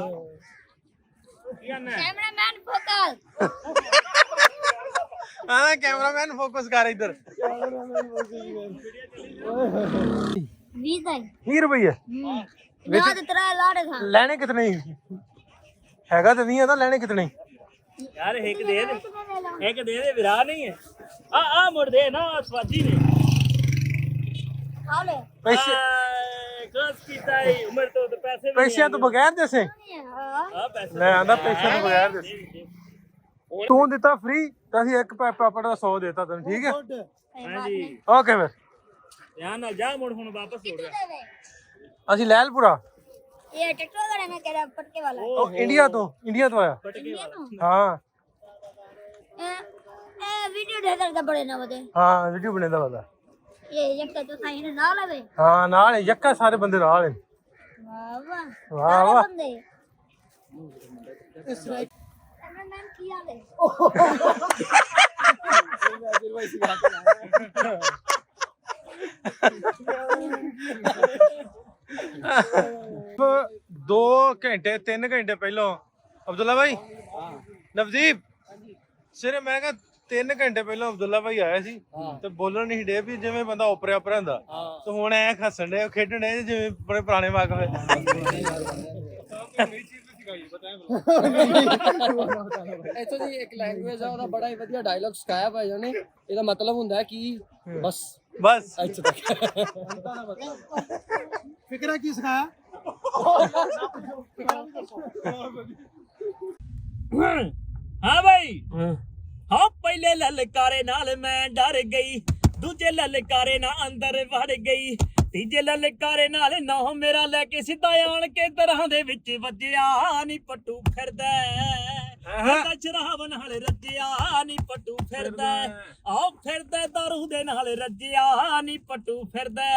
कैमरामैन फोकस हाँ कैमरामैन फोकस कर इधर। 20 रुपये याद तेरा लाड़े था ਲੈਣੇ ਕਿਤਨੇ ਹੈਗਾ ਤੇ 20 ਦਾ, ਲੈਣੇ ਕਿਤਨੇ? यार एक दे विरा नहीं है। आ मोड़ दे ना, स्वाजी ने आओ ले ਪੈਸੇ कस कीता है उम्र तो पैसे ਪੈਸਿਆਂ ਤੋਂ ਬਗੈਰ ਦੇਸੇ? हां पैसे ਮੈਂ ਆਂਦਾ ਪੈਸਿਆਂ ਤੋਂ ਬਗੈਰ ਦੇਸੇ। ਤੂੰ ਦਿੱਤਾ ਫ੍ਰੀ ਤਾਂ ਅਸੀਂ ਇੱਕ ਪਾਪੜ ਦਾ 100 ਦੇਤਾ ਤੈਨੂੰ, ਠੀਕ ਹੈ? हां जी ਓਕੇ ਫਿਰ ध्यान ना जा मोड़ हुन वापस छोड़ गया। ਅਸੀਂ ਲੈਲਪੁਰਾ, ये ट्रैक्टर वाला ना तेरा पटके वाला ਉਹ ਇੰਡੀਆ ਤੋਂ ਆਇਆ। ਹਾਂ ए वीडियो देखकर का बड़े ना बते ਹਾਂ ਵੀਡੀਓ ਬਣਾਉਂਦਾ ਵਾ। ये एक तो साइन ना लवे ਹਾਂ ਨਾਲ ਹੈ, ਯੱਕਾ ਸਾਰੇ ਬੰਦੇ ਨਾਲ ਹੈ। वाह वाह वाह, वाह। बंदे कैमरामैन किया ले दो घंटे 3 घंटे पहलों अब्दुल्ला भाई नवदीप सिरे मैं कहा 3 घंटे पहलों अब्दुल्ला भाई आया सी ते बोलन नहीं डे भी जिवें बंदा ओपरिया हुंदा, ते हुण ऐ हस्सण डे खेडण डे जिवें बड़े पुराने वाकफ है। ਇੱਥੋਂ ਦੀ ਇੱਕ ਲੈਂਗੁਏਜ ਆ, ਉਹਦਾ ਬੜਾ ਹੀ ਵਧੀਆ ਡਾਇਲੌਗ ਸਿਖਾਇਆ ਭਾਈ ਉਹਨੇ। ਇਹਦਾ ਮਤਲਬ ਹੁੰਦਾ ਹੈ ਕਿ ਬਸ बस फिक्रा की सिखाया हाँ भाई हाँ पहले ललकारे नाल मैं डर गई दूजे ललकारे ना अंदर वड़ गई तीजे ललकारे नाल ना मेरा लेके सिੱਧਾ ਆਣ ਕੇ ਦਰਾਂ ਦੇ ਵਿੱਚ ਵੱਜਿਆ ਨੀ ਪੱਟੂ ਫਿਰਦਾ ਤਾਂ ਸ਼ਰਾਬ ਨਾਲ ਰੱਜਿਆ ਨੀ ਪੱਟੂ ਫਿਰਦਾ ਆਹ ਫਿਰਦਾ ਦਾਰੂ ਦੇ ਨਾਲ ਰੱਜਿਆ ਨੀ ਪੱਟੂ ਫਿਰਦਾ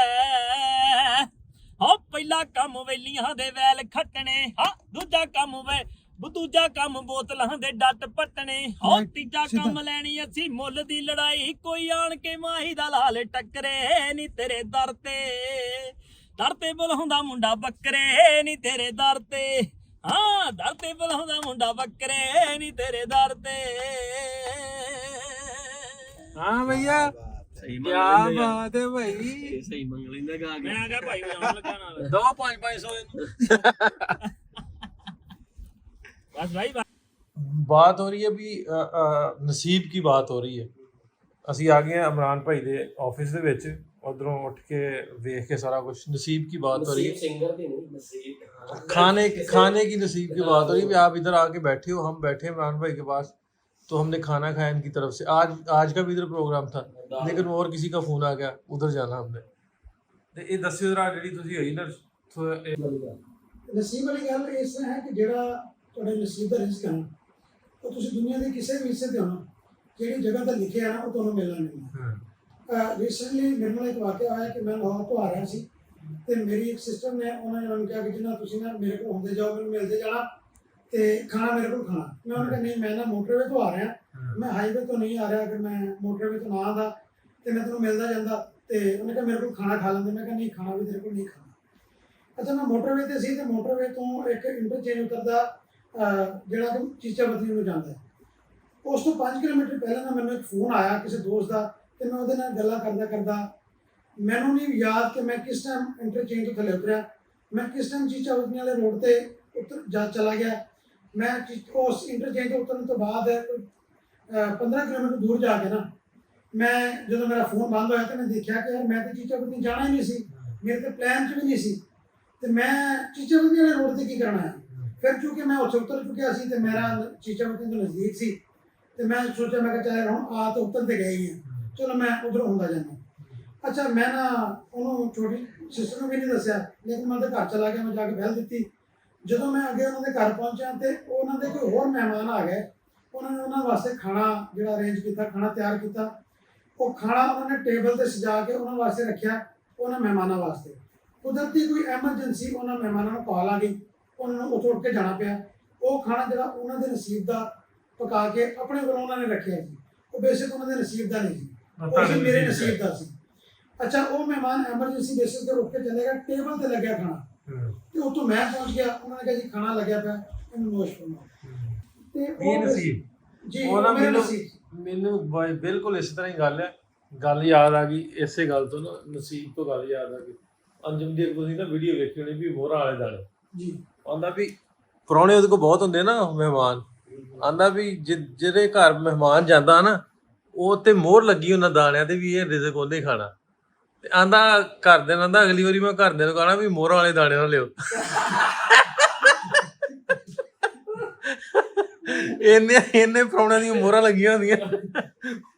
ਆਹ ਪਹਿਲਾ ਕੰਮ ਵੇਲੀਆਂ ਦੇ ਵੈਲ ਖੱਟਣੇ ਹਾਂ ਦੂਜਾ ਕੰਮ ਬੋਤਲਾਂ ਦੇ ਡੱਟ ਪੱਟਣੇ ਹੋ ਤੀਜਾ ਕੰਮ ਲੈਣੀ ਅਸੀਂ ਮੁੱਲ ਦੀ ਲੜਾਈ ਕੋਈ ਆਣ ਕੇ ਮਾਹੀ ਦਾ ਲਾਲ ਟੱਕਰੇ ਨੀ ਤੇਰੇ ਦਰ ਤੇ ਬੁਲਾਉਂਦਾ ਮੁੰਡਾ ਬੱਕਰੇ ਨੀ ਤੇਰੇ ਦਰ ਤੇ ਹਾਂ ਦਰ ਤੇ ਬੁਲਾਉਂਦਾ ਮੁੰਡਾ ਬੱਕਰੇ ਨੀ ਤੇਰੇ ਦਰ ਤੇ हाँ भैया सही क्या बात है भाई सही मंग लेंदा गा ਮੈਂ ਆ ਗਿਆ ਭਾਈ ਵਜਾਉਣ ਲੱਗਾ ਨਾਲ दो 500 ਬਸ ਭਾਈ बात हो रही है भी नसीब की बात हो रही है ਅਸੀਂ ਆ ਗਏ ਹਾਂ ਇਮਰਾਨ ਭਾਈ ਦੇ ਆਫਿਸ ਦੇ ਵਿੱਚ ਉਧਰੋਂ ਉੱਠ ਕੇ ਵੇਖ ਕੇ सारा कुछ नसीब की बात हो रही है सिंगर दी नहीं नसीब खाने की नसीब की बात हो रही है भी आप इधर आके बैठे हो हम बैठे हैं इमरान भाई के पास तो हमने खाना खाया इनकी तरफ से आज का भी इधर प्रोग्राम था लेकिन और किसी का फोन आ गया उधर जाना हमने ਤੇ ਇਹ ਦੱਸਿਓ ਜਰਾ ਜਿਹੜੀ ਤੁਸੀਂ ਹੋਈ ਨਾ ਨਸੀਬ ਵਾਲੀ ਗੱਲ ਇਸ ਤਰ੍ਹਾਂ ਹੈ ਕਿ ਜਿਹੜਾ ਤੁਹਾਡੇ ਨਸੀਬ ਦਾ ਰਿਜ਼ਕ ਹੈ ਨਾ ਉਹ ਤੁਸੀਂ ਦੁਨੀਆ ਦੇ ਕਿਸੇ ਵੀ ਹਿੱਸੇ ਤੇ ਹੋਣਾ ਜਿਹੜੀ ਜਗ੍ਹਾ ਤੇ ਲਿਖਿਆ ਨਾ ਉਹ ਤੁਹਾਨੂੰ ਮਿਲਣਾ ਨਹੀਂ। ਰੀਸੈਂਟਲੀ ਮੇਰੇ ਨਾਲ ਇੱਕ ਵਾਕਿਆ ਹੋਇਆ ਕਿ ਮੈਂ ਲਾਹੌਰ ਤੋਂ ਆ ਰਿਹਾ ਸੀ ਤੇ ਮੇਰੀ ਇੱਕ ਸਿਸਟਰ ਨੇ ਉਹਨਾਂ ਨੇ ਮੈਨੂੰ ਕਿਹਾ ਕਿ ਜਿੰਨਾ ਤੁਸੀਂ ਨਾ ਮੇਰੇ ਕੋਲ ਹੁੰਦੇ ਜਾਓ ਮੈਨੂੰ ਮਿਲਦੇ ਜਾਣਾ ਤੇ ਖਾਣਾ ਮੇਰੇ ਕੋਲ ਖਾਣਾ। ਮੈਂ ਉਹਨਾਂ ਕਿਹਾ ਨਹੀਂ ਮੈਂ ਨਾ ਮੋਟਰਵੇ ਤੋਂ ਆ ਰਿਹਾ ਮੈਂ ਹਾਈਵੇ ਤੋਂ ਨਹੀਂ ਆ ਰਿਹਾ ਅਗਰ ਮੈਂ ਮੋਟਰਵੇ ਤੋਂ ਨਾ ਆਉਂਦਾ ਤੇ ਮੈਂ ਤੈਨੂੰ ਮਿਲਦਾ ਜਾਂਦਾ ਤੇ ਉਹਨੇ ਕਿਹਾ ਮੇਰੇ ਕੋਲ ਖਾਣਾ ਖਾ ਲੈਂਦੇ। ਮੈਂ ਕਿਹਾ ਨਹੀਂ ਖਾਣਾ ਵੀ ਤੇਰੇ ਕੋਲ ਨਹੀਂ ਖਾਣਾ। ਅੱਛਾ ਮੈਂ ਮੋਟਰਵੇ ਤੇ ਸੀ ਤੇ ਮੋਟਰਵੇ ਤੋਂ ਇੱਕ ਇੰਟਰਚੇਂਜ ਉਤਰਦਾ ਜਿਹੜਾ ਕਿ ਚੀਚਾਵਤੀ ਨੂੰ ਜਾਂਦਾ ਉਸ ਤੋਂ 5 ਕਿਲੋਮੀਟਰ ਪਹਿਲਾਂ ਨਾ ਮੈਨੂੰ ਇੱਕ ਫੋਨ ਆਇਆ ਕਿਸੇ ਦੋਸਤ ਦਾ ਤੇ ਮੈਂ ਉਹਦੇ ਨਾਲ ਗੱਲਾਂ ਕਰਦਾ ਮੈਨੂੰ ਨਹੀਂ ਯਾਦ ਕਿ ਮੈਂ ਕਿਸ ਟਾਈਮ ਇੰਟਰਚੇਂਜ ਤੋਂ ਥੱਲੇ ਉਤਰਿਆ ਮੈਂ ਕਿਸ ਟਾਈਮ ਚੀਚਾਵਤੀ ਵਾਲੇ ਰੋਡ ਤੇ ਚਲਾ ਗਿਆ। ਮੈਂ ਉਸ ਇੰਟਰਚੇਂਜ ਤੋਂ ਉਤਰਨ ਤੋਂ ਬਾਅਦ 15 ਕਿਲੋਮੀਟਰ ਦੂਰ ਜਾ ਕੇ ਨਾ ਮੈਂ ਜਦੋਂ ਮੇਰਾ ਫੋਨ ਬੰਦ ਹੋਇਆ ਤਾਂ ਮੈਂ ਦੇਖਿਆ ਕਿ ਯਾਰ ਮੈਂ ਤਾਂ ਚੀਚਾਵਤੀ ਜਾਣਾ ਹੀ ਨਹੀਂ ਸੀ ਮੇਰੇ ਤਾਂ ਪਲਾਨ 'ਚ ਵੀ ਨਹੀਂ ਸੀ ਤੇ ਮੈਂ ਚੀਚਾਵਤੀ ਵਾਲੇ ਰੋਡ ਤੇ ਕੀ ਕਰਨਾ ਹੈ। ਫਿਰ ਚੂँकि ਮੈਂ ਉੱਥੇ ਉਤਰ ਚੁੱਕਿਆ ਸੀ ਤੇ ਮੇਰਾ ਚੀਚਾਵਤੀ ਤੋਂ ਨਜ਼ਦੀਕ ਸੀ ਤੇ ਮੈਂ ਸੋਚਿਆ ਮੈਂ ਕਿਹਾ ਚੱਲ ਹੁਣ ਆ ਤਾਂ ਉੱਤਰ ਤੇ ਗਏ ਹੀ ਹਾਂ ਚਲੋ ਮੈਂ ਉਧਰੋਂ ਹੁੰਦਾ ਜਾਂਦਾ। ਅੱਛਾ ਮੈਂ ਨਾ ਉਹਨੂੰ ਛੋਟੀ ਸਿਸਟਰ ਨੂੰ ਵੀ ਨਹੀਂ ਦੱਸਿਆ ਲੇਕਿਨ ਮੈਂ ਉਹਦੇ ਘਰ ਚਲਾ ਗਿਆ ਮੈਂ ਜਾ ਕੇ ਬਹਿਲ ਦਿੱਤੀ। ਜਦੋਂ ਮੈਂ ਅੱਗੇ ਉਹਨਾਂ ਦੇ ਘਰ ਪਹੁੰਚਿਆ ਤੇ ਉਹਨਾਂ ਦੇ ਕੋਈ ਹੋਰ ਮਹਿਮਾਨ ਆ ਗਏ ਉਹਨਾਂ ਨੇ ਉਹਨਾਂ ਵਾਸਤੇ ਖਾਣਾ ਜਿਹੜਾ ਅਰੇਂਜ ਕੀਤਾ ਖਾਣਾ ਤਿਆਰ ਕੀਤਾ ਉਹ ਖਾਣਾ ਉਹਨਾਂ ਨੇ ਟੇਬਲ ਤੇ ਸਜਾ ਕੇ ਉਹਨਾਂ ਵਾਸਤੇ ਰੱਖਿਆ ਉਹਨਾਂ ਮਹਿਮਾਨਾਂ ਵਾਸਤੇ। ਕੁਦਰਤੀ ਕੋਈ ਐਮਰਜੈਂਸੀ ਉਹਨਾਂ ਮਹਿਮਾਨਾਂ ਨੂੰ ਕਾਲ ਆ ਗਈ ਉਹਨਾਂ ਨੂੰ ਉੱਥੋਂ ਉੱਠ ਕੇ ਜਾਣਾ ਪਿਆ। ਉਹ ਖਾਣਾ ਜਿਹੜਾ ਉਹਨਾਂ ਦੇ ਨਸੀਬ ਦਾ ਪਕਾ ਕੇ ਆਪਣੇ ਕੋਲ ਉਹਨਾਂ ਨੇ ਰੱਖਿਆ ਸੀ ਉਹ ਬੇਸ਼ੱਕ ਉਹਨਾਂ ਦੇ ਨਸੀਬ ਦਾ ਨਹੀਂ ਸੀ ਉਹ ਸੀ ਮੇਰੇ ਨਸੀਬ ਦਾ ਸੀ। ਅੱਛਾ ਉਹ ਮਹਿਮਾਨ ਐਮਰਜੈਂਸੀ ਬੇਸਿਸ ਤੇ ਰੁਕ ਕੇ ਚਲੇ ਗਿਆ ਟੇਬਲ ਤੇ ਲੱਗਿਆ ਖਾਣਾ ਤੇ ਉੱਥੋਂ ਮੈਂ ਪਹੁੰਚ ਗਿਆ ਉਹਨਾਂ ਨੇ ਕਿਹਾ ਜੀ ਖਾਣਾ ਲੱਗਿਆ ਪਿਆ ਇਹਨੂੰ ਨੋਸ਼ ਕਰਨਾ ਤੇ ਇਹ ਨਸੀਬ ਜੀ ਉਹ ਨਾ ਮੇਰਾ ਮੈਨੂੰ ਨਸੀਬ ਮੈਨੂੰ ਬਿਲਕੁਲ ਇਸ ਤਰ੍ਹਾਂ ਹੀ ਗੱਲ ਹੈ। ਗੱਲ ਯਾਦ ਆ ਗਈ ਇਸੇ ਗੱਲ ਤੋਂ ਨਾ ਨਸੀਬ ਤੋਂ ਗੱਲ ਯਾਦ ਆ ਗਈ। ਅੰਜਮ ਦੀ ਤੁਸੀਂ ਨਾ ਵੀਡੀਓ ਵੇਖੀ ਹੋਣੀ ਵੀ ਮੋਹਰਾਂ ਵਾਲੇ ਦਾਣੇ ਜੀ ਆਂਦਾ ਵੀ ਪ੍ਰਾਹੁਣੇ ਉਹਦੇ ਕੋਲ ਬਹੁਤ ਹੁੰਦੇ ਨਾ ਮਹਿਮਾਨ ਆਂਦਾ ਵੀ ਜਿਹਦੇ ਘਰ ਮਹਿਮਾਨ ਜਾਂਦਾ ਨਾ ਉਹ ਤੇ ਮੋਹਰ ਲੱਗੀ ਉਹਨਾਂ ਦਾਣਿਆਂ ਤੇ ਵੀ ਇਹ ਰਿਜ਼ਕ ਉਹਨੇ ਹੀ ਖਾਣਾ ਤੇ ਆਂਦਾ ਘਰਦਿਆਂ ਨੂੰ ਆਂਦਾ ਅਗਲੀ ਵਾਰੀ ਮੈਂ ਘਰਦਿਆਂ ਨੂੰ ਕਹਣਾ ਵੀ ਮੋਹਰਾਂ ਵਾਲੇ ਦਾਣੇ ਨਾ ਲਿਓ ਇਹਨੇ ਪ੍ਰਾਹੁਣਿਆਂ ਦੀਆਂ ਮੋਹਰਾਂ ਲੱਗੀਆਂ ਹੁੰਦੀਆਂ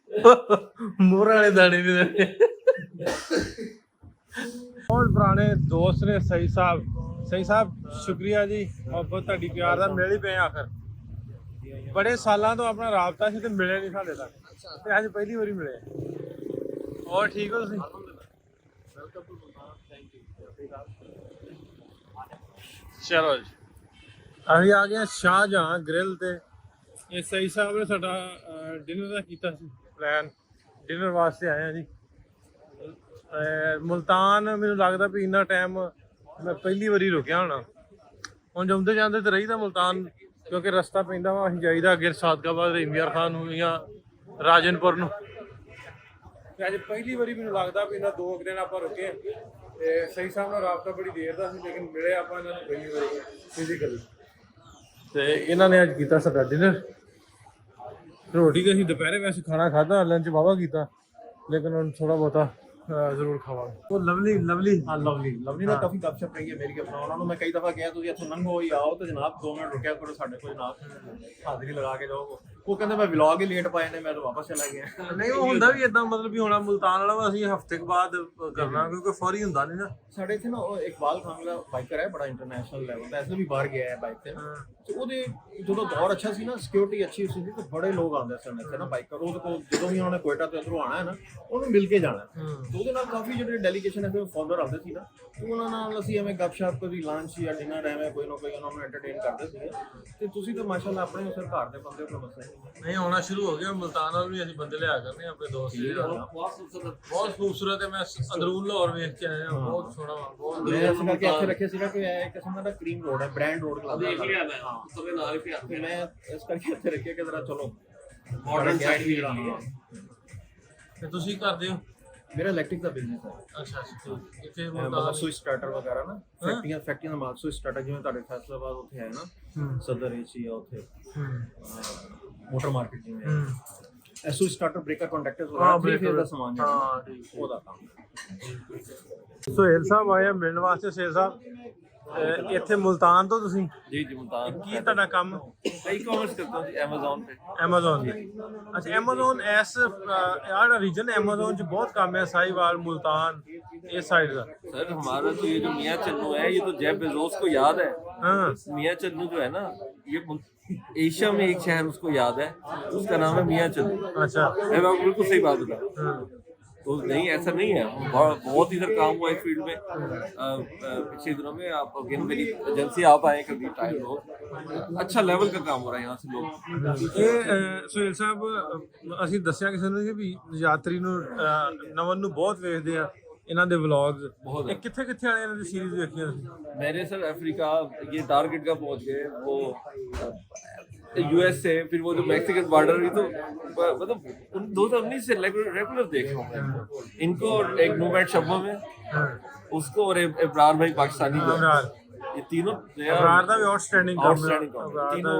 ਮੋਹਰਾਂ ਵਾਲੇ ਦਾਣੇ ਵੀ ਬਹੁਤ ਪੁਰਾਣੇ ਦੋਸਤ ਨੇ ਸਹੀ ਸਾਹਿਬ ਸ਼ੁਕਰੀਆ ਜੀ ਬਹੁਤ ਤੁਹਾਡੀ ਪਿਆਰ ਦਾ ਮਿਲ ਹੀ ਪਏ ਆਖਰ ਬੜੇ ਸਾਲਾਂ ਤੋਂ ਆਪਣਾ ਰਾਬਤਾ ਸੀ ਤੇ ਮਿਲੇ ਨਹੀਂ ਸਾਡੇ ਤੱਕ ਤੇ ਅੱਜ ਪਹਿਲੀ ਵਾਰੀ ਮਿਲੇ। ਹੋਰ ਠੀਕ ਹੋ ਤੁਸੀਂ ਚਲੋ ਜੀ ਅਸੀਂ ਆ ਗਏ ਸ਼ਾਹਜਹਾਂ ਗ੍ਰਿਲ ਤੇ ਇਹ ਸਹੀ ਸਾਹਿਬ ਨੇ ਸਾਡਾ ਡਿਨਰ ਦਾ ਕੀਤਾ ਸੀ ਪਲਾਨ ਡਿਨਰ ਵਾਸਤੇ ਆਏ ਆ ਜੀ। ਮੁਲਤਾਨ ਮੈਨੂੰ ਲੱਗਦਾ ਵੀ ਇੰਨਾ ਟਾਈਮ ਮੈਂ ਪਹਿਲੀ ਵਾਰੀ ਰੁਕਿਆ ਹੋਣਾ ਹੁਣ ਜਾਂਦੇ ਜਾਂਦੇ ਤੇ ਰਹੀਦਾ ਮੁਲਤਾਨ ਕਿਉਂਕਿ ਰਸਤਾ ਪੈਂਦਾ ਵਾ ਅਸੀਂ ਜਾਈਦਾ ਅੱਗੇ ਸਾਦਕਾਬਾਦ ਇਮਿਆਰ ਖਾਨ ਨੂੰ ਜਾਂ ਰਾਜਨਪੁਰ ਨੂੰ ਤੇ ਅੱਜ ਪਹਿਲੀ ਵਾਰੀ ਮੈਨੂੰ ਲੱਗਦਾ ਵੀ ਇਹਨਾਂ 2 ਦਿਨ ਆਪਾਂ ਰੁਕੇ ਤੇ ਸਹੀ ਸਾਹਿਬ ਨਾਲ ਰਾਬਤਾ ਬੜੀ ਦੇਰ ਦਾ ਸੀ ਲੇਕਿਨ ਮਿਲੇ ਆਪਾਂ ਇਹਨਾਂ ਨੂੰ ਪਹਿਲੀ ਵਾਰੀ ਫਿਜ਼ੀਕਲੀ ਤੇ ਇਹਨਾਂ ਨੇ ਅੱਜ ਕੀਤਾ ਸਾਡਾ ਡਿਨਰ। ਰੋਟੀ ਤੇ ਅਸੀਂ ਦੁਪਹਿਰੇ ਵੈਸੇ ਖਾਣਾ ਖਾਧਾ ਲੰਚ ਵਾਹਵਾ ਕੀਤਾ ਲੇਕਿਨ ਹੁਣ ਥੋੜਾ ਬਹੁਤਾ ਜ਼ਰੂਰ ਖਾਵਾਂਗੇ। ਉਹ ਲਵਲੀ ਹਾਂ ਲਵਲੀ ਨਾਲ ਕਾਫੀ ਗੱਪਸ਼ਪ ਰਹੀ ਹੈ ਮੇਰੀ ਆਪਣਾ। ਉਹਨਾਂ ਨੂੰ ਮੈਂ ਕਈ ਦਫਾ ਕਿਹਾ ਤੁਸੀਂ ਇੱਥੋਂ ਲੰਘੋ ਹੀ ਆਓ ਤੇ ਜਨਾਬ 2 ਮਿੰਟ ਰੁਕਿਆ ਕਰੋ ਸਾਡੇ ਕੋਲ ਜਨਾਬ, ਹਾਜ਼ਰੀ ਲਗਾ ਕੇ ਜਾਓ। ਉਹ ਕਹਿੰਦੇ ਮੈਂ ਵਲੌਗ ਹੀ ਲੇਟ ਪਾਏ ਨੇ, ਮੈਂ ਤਾਂ ਵਾਪਸ ਚਲਾ ਗਿਆ। ਨਹੀਂ ਉਹ ਹੁੰਦਾ ਵੀ ਇਦਾਂ, ਮਤਲਬ ਵੀ ਹੁਣ ਮੁਲਤਾਨ ਵਾਲਾ ਵਾ ਅਸੀਂ ਹਫ਼ਤੇ ਕੁ ਬਾਅਦ ਕਰਨਾ, ਕਿਉਂਕਿ ਫੌਰੀ ਹੁੰਦਾ ਨਹੀਂ ਨਾ। ਸਾਡੇ ਇੱਥੇ ਨਾ ਉਹ ਇਕਬਾਲ ਖਾਨ ਦਾ ਬਾਈਕਰ ਹੈ, ਬੜਾ ਇੰਟਰਨੈਸ਼ਨਲ ਲੈਵਲ ਦਾ, ਐਸੇ ਵੀ ਬਾਹਰ ਗਿਆ ਹੈ ਬਾਈਕ ਤੇ। ਤੇ ਉਹਦੇ ਜਦੋਂ ਦੌਰ ਅੱਛਾ ਸੀ ਨਾ, ਸਿਕਿਉਰਿਟੀ ਅੱਛੀ ਸੀ ਤੇ ਬੜੇ ਲੋਕ ਆਉਂਦੇ ਸਨ ਇੱਥੇ ਨਾ ਬਾਈਕਰ। ਉਹਦੇ ਕੋਲ ਜਦੋਂ ਵੀ ਉਹਨਾਂ ਨੇ ਕੋਇਟਾ ਤੋਂ ਅੰਦਰੋਂ ਆਣਾ ਹੈ ਨਾ, ਉਹਨੂੰ ਮਿਲ ਕੇ ਜਾਣਾ। ਤੇ ਉਹਦੇ ਨਾਲ ਕਾਫੀ ਜਿਹੜੇ ਡੈਲੀਗੇਸ਼ਨ ਹੈ ਫਾਲੋਅਰ ਆਉਂਦੇ ਸੀ ਨਾ, ਤੇ ਉਹਨਾਂ ਨਾਲ ਅਸੀਂ ਐਵੇਂ ਗੱਪਸ਼ਪ, ਕਦੀ ਲੰਚ ਜਾਂ ਡਿਨਰ ਐਵੇਂ ਕੋਈ ਨਾ ਕੋਈ ਉਹਨਾਂ ਨੂੰ ਐਂਟਰਟੇਨ ਕਰਦੇ ਸੀਗੇ। ਤੇ ਤੁਸੀਂ ਤਾਂ ਮਾਸ਼ਾਅੱਲਾ ਆਪਣੇ ਉਸ ਘਰ ਦੇ ਬੰਦੇ ਹੋ, ਮਸਲਾ ਨਹੀਂ ਆਉਣਾ ਸ਼ੁਰੂ ਹੋ ਗਿਆ ਮੁਲਤਾਨ ਨਾਲ ਵੀ, ਅਸੀਂ ਬੰਦੇ ਲਿਆ ਕਰਨੇ ਆਪਣੇ ਦੋਸਤ ਜਿਹੜੇ ਬਹੁਤ ਖੂਬਸੂਰਤ ਹੈ। ਮੈਂ ਅੰਦਰੂਨ ਲਾਹੌਰ ਵੇਖ ਕੇ ਆਇਆ, ਬਹੁਤ ਸੋਹਣਾ ਵਾ, ਬਹੁਤ ਮੈਂ ਇਸ ਕਰਕੇ ਇੱਥੇ ਰੱਖਿਆ ਸੀਗਾ ਕਿ ਇਹ ਇੱਕ ਕਿਸਮ ਦਾ ਕ੍ਰੀਮ ਰੋਡ ਹੈ, ਬ੍ਰਾਂਡ ਰੋਡ ਕਲਾਸ ਦੇਖ ਲਿਆ ਮੈਂ ਤੁਹਾਡੇ ਨਾਲ ਹੀ ਪਿਆ। ਤੇ ਮੈਂ ਇਸ ਕਰਕੇ ਇੱਥੇ ਰੱਖਿਆ ਕਿ ਜ਼ਰਾ ਚਲੋ ਮਾਡਰਨ ਸਾਈਡ ਵੀ ਰਹੀ ਹੈ। ਤੇ ਤੁਸੀਂ ਕਰਦੇ ਹੋ? ਮੇਰਾ ਇਲੈਕਟ੍ਰਿਕ ਦਾ ਬਿਜ਼ਨਸ ਹੈ। ਅੱਛਾ ਇੱਥੇ ਮਤਲਬ ਸਵਿਚ ਸਟਾਰਟਰ ਵਗੈਰਾ ਨਾ, ਫੈਕਟਰੀਆਂ ਦਾ ਮਾਲ ਸਵਿਚ ਸਟਾਰਟਰ, ਜਿਵੇਂ ਤੁਹਾਡੇ ਫੈਸਲਾਬਾਦ ਉੱਥੇ ਹੈ ਨਾ, ਸਦਰ ਏਸੀ ਆ ਉੱਥੇ, ਮੋਟਰ ਮਾਰਕੀਟ ਜਿਵੇਂ ਹੈ, ਸਵਿਚ ਸਟਾਰਟਰ, ਬ੍ਰੇਕਰ, ਕੰਡਕਟਰਸ ਵਗੈਰਾ, 3 ਫੇਜ਼ ਦਾ ਸਮਾਨ ਜਿਹੜਾ ਉਹਦਾ ਕੰਮ। ਸੁਹੇਲ ਸਾਹਿਬ ਆਏ ਆ ਮਿਲਣ ਵਾਸਤੇ। ਸੁਹੇਲ ਸਾਹਿਬ ਇੱਥੇ ਮੁਲਤਾਨ ਤੋਂ ਤੁਸੀਂ? ਜੀ ਮੁਲਤਾਨ। ਕੀ ਤੁਹਾਡਾ ਕੰਮ? ई-कॉमर्स करता हूँ जी, अमेज़न पे। ਐਮਾਜ਼ੋਨ ਦੀ? ਅੱਛਾ ਐਮਾਜ਼ੋਨ ਐਸ यार रीजन ਐਮਾਜ਼ੋਨ ਚ बहुत काम है, साहिवाल, मुल्तान इस साइड का। सर हमारा तो ये जो मियाँ चन्नू है, ये तो जेफ बेजोस को याद है। हाँ मियाँ चन्नू जो है ना, ये एशिया में एक शहर उसको याद है, उसका नाम है मियाँ चन्नू। अच्छा मैं आपको बिल्कुल सही बात बताऊँ। हाँ। तो नहीं, ऐसा नहीं है, बहुत इधर काम हुआ इस फील्ड में। पिछले दिनों में आप अगेन मेरी एजेंसी आप आए कभी टाइम हो, अच्छा लेवल का काम हो रहा है यहाँ से लोग। ਇਹ ਸੁਹੇਲ ਸਾਹਿਬ ਅਸੀਂ ਦੱਸਿਆ ਕਿਸੇ ਨੂੰ ਕਿ ਵੀ ਯਾਤਰੀ ਨੂੰ ਨਵਨ ਨੂੰ ਬਹੁਤ ਵੇਖਦੇ ਆ ਇਹਨਾਂ ਦੇ ਵਲੌਗਸ। ਬਹੁਤ। ਇਹ ਕਿੱਥੇ ਕਿੱਥੇ ਵਾਲੇ ਇਹਨਾਂ ਦੀ ਸੀਰੀਜ਼ ਵੇਖੀਆਂ ਤੁਸੀਂ? मैंने सर अफ्रीका, ये टारगेट का पहुंच गए, वो यूएस से, फिर वो जो मैक्सिकन बॉर्डर, ये तो मतलब 2019 से रेगुलर देख रहा हूँ मैं इनको। एक नोमैड शब्बों में उसको, और इब्रार भाई पाकिस्तानी को, ये तीनों ਅਬਰਾਰ ਦਾ ਵੀ ਆਊਟਸਟੈਂਡਿੰग ਕੰਮ ਹੈ। तीनों,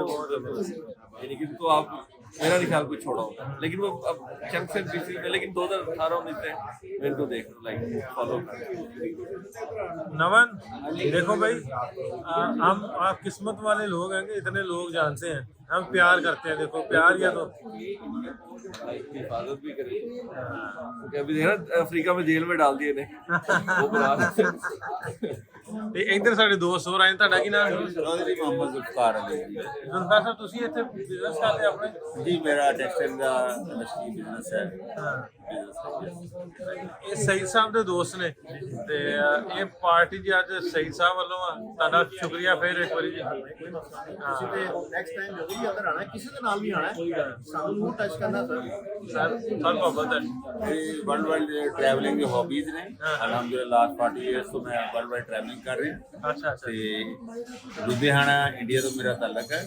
यानी कि तो आप मेरा नहीं ख्याल कोई छोड़ा होगा, लेकिन वो अब चंक से बीसी में, लेकिन 2018-19 से मैं इनको देख लाइक फॉलो कर। नवन देखो भाई, हम आप किस्मत वाले लोग हैं कि इतने लोग जानते हैं, हम प्यार करते हैं। देखो प्यार या तो हिफाजत भी करें, क्योंकि अभी देखा अफ्रीका में जेल में डाल दिए ने वो बना। ਤੇ ਇੱਧਰ ਸਾਡੇ ਦੋਸਤ ਹੋਰ ਆਏ। ਤੁਹਾਡਾ ਕੀ ਨਾਮ ਹੈ? ਚੌਧਰੀ ਮੁਹੰਮਦ ਜ਼ੁਲਫਕਾਰ ਅਲੀ। ਜ਼ੁਲਫਕਾਰ ਸਾਹਿਬ ਤੁਸੀਂ ਇੱਥੇ ਬਿਜ਼ਨਸ ਕਰਦੇ ਆਪਣੇ? ਜੀ ਮੇਰਾ ਟੈਕਸਟਾਈਲ ਦਾ ਇੰਡਸਟਰੀ ਬਿਜ਼ਨਸ ਹੈ। ਇਹ ਸਈਦ ਸਾਹਿਬ ਦੇ ਦੋਸਤ ਨੇ ਤੇ ਇਹ ਪਾਰਟੀ ਜੀ ਅੱਜ ਸਈਦ ਸਾਹਿਬ ਵੱਲੋਂ ਆ। ਤੁਹਾਡਾ ਸ਼ੁਕਰੀਆ ਫਿਰ ਇੱਕ ਵਾਰੀ ਜੀ। ਤੁਸੀਂ ਤੇ ਨੈਕਸਟ ਟਾਈਮ ਜਦੋਂ ਵੀ ਅੰਦਰ ਆਣਾ, ਕਿਸੇ ਦੇ ਨਾਲ ਵੀ ਆਣਾ, ਸਾਨੂੰ ਨੂੰ ਟੱਚ ਕਰਨਾ ਸਰ। ਸਰ ਮੁਹੱਬਤ ਹੈ। मेरी वर्ल्ड वाइड ट्रैवलिंग की हॉबीज ने, अलहमदुलिल्लाह लास्ट 40 ईयर्स तो मैं वर्ल्ड वाइड ट्रैवलिंग कर रहा। ਅੱਛਾ ਤੇ ਲੁਧਿਆਣਾ ਇੰਡੀਆ ਤੋਂ ਮੇਰਾ ਤਾਲੁਕ ਹੈ,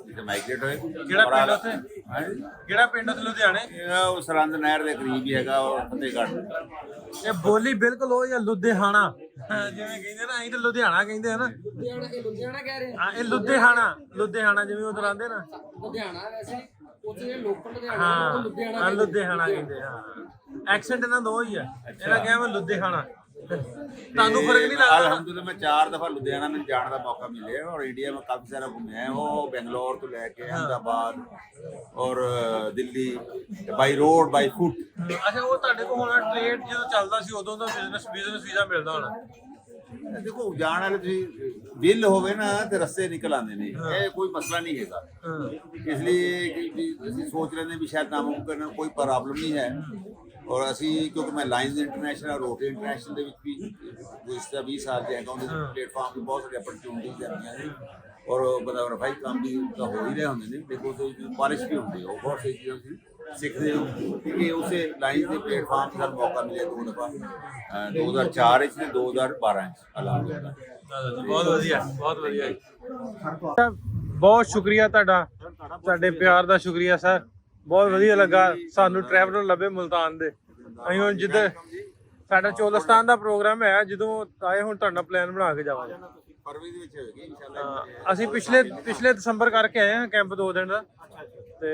ਜਿੱਥੇ ਮਾਈਗ੍ਰੇਟ ਹੋਏ। ਕਿਹੜਾ ਪਿੰਡ ਉੱਥੇ? ਕਿਹੜਾ ਪਿੰਡ ਉੱਥੇ ਲੁਧਿਆਣੇ? ਉਹ ਸਰਹੰਦ ਨਹਿਰ ਦੇ ਕਰੀਬ ਹੀ ਹੈਗਾ, ਔਰ ਫਤਿਹਗੜ੍ਹ। ਇਹ ਬੋਲੀ ਬਿਲਕੁਲ ਉਹ ਜਾਂ ਲੁਧਿਆਣਾ ਜਿਵੇਂ ਕਹਿੰਦੇ ਨਾ, ਅਸੀਂ ਤਾਂ ਲੁਧਿਆਣਾ ਕਹਿੰਦੇ ਆ ਨਾ। ਲੁਧਿਆਣਾ ਕਹਿ ਰਹੇ ਹਾਂ ਇਹ ਲੁਧਿਆਣਾ ਜਿਵੇਂ ਉਧਰ ਆਂਦੇ ਨਾ। ਲੁਧਿਆਣਾ ਵੈਸੇ ਉੱਥੇ ਲੋਕਲ ਹਾਂ ਲੁਧਿਆਣਾ ਕਹਿੰਦੇ। ਹਾਂ ਐਕਸੈਂਟ ਇਹਨਾਂ ਦਾ ਹੀ ਹੈ। ਇਹਨਾਂ ਕਿਹਾ ਮੈਂ ਲੁਧਿਆਣਾ। ਤੁਹਾਨੂੰ ਫਰਕ ਨਹੀਂ ਲੱਗਦਾ? अल्हम्दुलिल्लाह मैं 4 दफा लुधियाना में जाने का मौका मिले और इंडिया में काफी सारा घूमे हैं। वो बेंगलोर तो लेके अहमदाबाद और Delhi, by road by foot. ਅੱਛਾ ਉਹ ਤੁਹਾਡੇ ਕੋਲ ਹੁਣ ਟ੍ਰੇਡ ਜਦੋਂ ਚੱਲਦਾ ਸੀ ਉਦੋਂ ਦਾ ਬਿਜ਼ਨਸ ਵੀਜ਼ਾ ਮਿਲਦਾ ਹੋਣਾ? देखो जाने वाले तुसी दिल होवे ना ते रस्ते निकल आते ने, ये कोई मसला नहीं है। इसलिए कि ਅਸੀਂ सोच रहे हैं भी शायद नामुमकिन है, कोई प्रॉब्लम नहीं है। और असी क्योंकि मैं लाइन्स इंटरनेशनल रोटे इंटरनेशनल ਦੇ ਵਿੱਚ ਵੀ गुज़श्ता 20 साल ਦੇ ਹੈਗਾ, ਉਹਦੇ ਪਲੇਟਫਾਰਮ ਤੇ ਬਹੁਤ ਸਾਰੀ अपॉर्चुनिटीज ਆਉਂਦੀਆਂ ਨੇ ਔਰ ਬੰਦਾ ਰਫਾਈ ਕੰਮ ਵੀ ਤਾਂ ਹੋ ਹੀ ਰਹੇ ਹੁੰਦੇ ਨੇ। ਦੇਖੋ ਤੋਂ ਬਾਰਿਸ਼ ਵੀ ਹੁੰਦੀ ਹੈ, ਉਹ ਬਹੁਤ ਸਾਰੀ ਚੀਜ਼ਾਂ ਸੀ ਸਿੱਖਦੇ ਹੋ ਕਿ ਉਸੇ ਲਾਈਨ ਦੇ ਪਲੇਟਫਾਰਮ ਤੇ ਸਾਨੂੰ ਮੌਕਾ ਮਿਲਿਆ 2 ਦਫਾ, 2004 ਵਿੱਚ ਤੇ 2012 ਵਿੱਚ। ਅਲਹਮਦੁਲਿਲਾ ਬਹੁਤ ਵਧੀਆ, ਬਹੁਤ ਵਧੀਆ। ਬਹੁਤ ਸ਼ੁਕਰੀਆ ਤੁਹਾਡਾ, ਤੁਹਾਡੇ ਪਿਆਰ ਦਾ ਸ਼ੁਕਰੀਆ ਸਰ। ਬਹੁਤ ਵਧੀਆ ਲੱਗਾ ਸਾਨੂੰ ਟਰੈਵਲਰ ਲੱਭੇ ਮੁਲਤਾਨ ਦੇ। ਅਸੀਂ ਹੁਣ ਜਿੱਧਰ ਸਾਡਾ ਚੋਲਸਤਾਨ ਦਾ ਪ੍ਰੋਗਰਾਮ ਹੈ, ਜਦੋਂ ਆਏ ਹੁਣ ਤੁਹਾਡਾ ਪਲਾਨ ਬਣਾ ਕੇ ਜਾਵਾਂਗੇ। ਫਰਵਰੀ ਦੇ ਵਿੱਚ ਹੋਏਗੀ ਹਾਂ, ਇਨਸ਼ਾਅੱਲਾ। ਅਸੀਂ ਪਿਛਲੇ ਦਸੰਬਰ ਕਰਕੇ ਆਏ ਹਾਂ ਕੈਂਪ 2 ਦਿਨ ਦਾ ਤੇ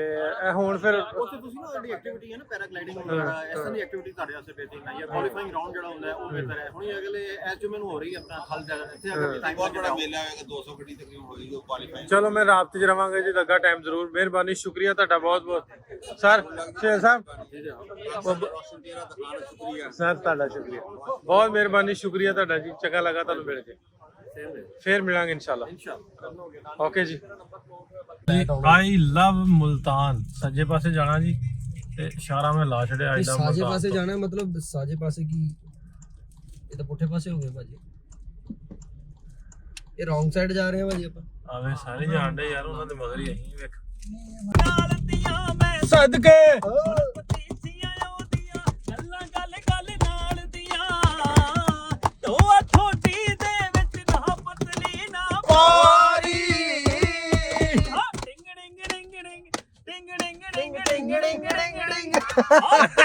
ਇਹ ਹੁਣ ਫਿਰ ਉੱਥੇ ਤੁਸੀਂ ਨਾ ਜਿਹੜੀ ਐਕਟੀਵਿਟੀ ਹੈ ਨਾ ਪੈਰਾਗਲਾਈਡਿੰਗ ਵਗੈਰਾ ਇਸ ਤਰ੍ਹਾਂ ਦੀ ਐਕਟੀਵਿਟੀ ਤੁਹਾਡੇ ਵਾਸਤੇ ਬਿਹਤਰ ਨਹੀਂ ਹੈ ਕੁਆਲੀਫਾਈਂਗ ਰਾਉਂਡ ਜਿਹੜਾ ਹੁੰਦਾ ਹੈ ਉਹ ਬਿਹਤਰ ਹੈ ਹੁਣ ਅਗਲੇ ਐਸ ਜੋ ਮੈਨੂੰ ਹੋ ਰਹੀ ਹੈ ਆਪਣਾ ਖਲ ਜਾ ਇੱਥੇ ਅਗਰ ਟਾਈਮ ਬਹੁਤ ਬੜਾ ਮੇਲਾ ਹੋਏਗਾ 200 ਗੱਡੀ ਤਕਰੀਬਨ ਹੋਏਗੀ ਉਹ ਕੁਆਲੀਫਾਈ। ਚਲੋ ਮੈਂ ਰਾਬਤੇ 'ਚ ਰਵਾਂਗੇ ਜੀ, ਲੱਗਾ ਟਾਈਮ ਜ਼ਰੂਰ। ਮਿਹਰਬਾਨੀ, ਸ਼ੁਕਰੀਆ ਤੁਹਾਡਾ ਬਹੁਤ ਬਹੁਤ ਸਰ। ਸ਼ੇਰ ਸਾਹਿਬ ਰੋਸ਼ਨ ਤੇਰਾ ਦੁਕਾਨ ਸ਼ੁਕਰੀਆ। ਸਰ ਤੁਹਾਡਾ ਸ਼ੁਕਰੀਆ, ਬਹੁਤ ਮਿਹਰਬਾਨੀ, ਸ਼ੁਕਰੀਆ ਤੁਹਾਡਾ ਜੀ। ਚੰਗਾ ਲੱਗਾ ਤੁਹਾਨੂੰ ਮਿਲ ਕੇ, ਫੇਰ ਮਿਲਾਂਗੇ ਇਨਸ਼ਾਅੱਲਾ। ਓਕੇ ਜੀ। ਆਈ ਲਵ ਮੁਲਤਾਨ। ਸੱਜੇ ਪਾਸੇ ਜਾਣਾ ਜੀ ਤੇ ਇਸ਼ਾਰਾ ਮੈਂ ਲਾ ਛੜਿਆ ਅੱਜ ਦਾ। ਸਾਜੇ ਪਾਸੇ ਜਾਣਾ ਮਤਲਬ ਸਾਜੇ ਪਾਸੇ ਕੀ ਇਹ ਤਾਂ ਪੁੱਠੇ ਪਾਸੇ ਹੋ ਗਏ ਭਾਜੀ, ਇਹ ਰੋਂਗ ਸਾਈਡ ਜਾ ਰਹੇ ਆ ਭਾਜੀ ਆਪਾਂ। ਆਵੇ ਸਾਰੇ ਜਾਣਦੇ ਯਾਰ, ਉਹਨਾਂ ਦੇ ਮਗਰ ਹੀ ਅਸੀਂ ਵੇਖ ਨਾਲ ਦੀਆਂ ਮੈਂ ਸਦਕੇ ਪਤੀਸੀਆਂ ਉਹਦੀਆਂ ਗੱਲਾਂ ਗੱਲ ਗੱਲ ਨਾਲ ਦੀਆਂ ਦੋਆ ਥੋੜੀ ਦੇ ਵਿੱਚ ਨਾ ਪਤਲੀ ਨਾ ਪਾਰੀ ਡਿੰਗ ਡਿੰਗ ਡਿੰਗ ਡਿੰਗ ਡਿੰਗ ਡਿੰਗ ਡਿੰਗ ਡਿੰਗ ਡਿੰਗ ਡਿੰਗ ਡਿੰਗ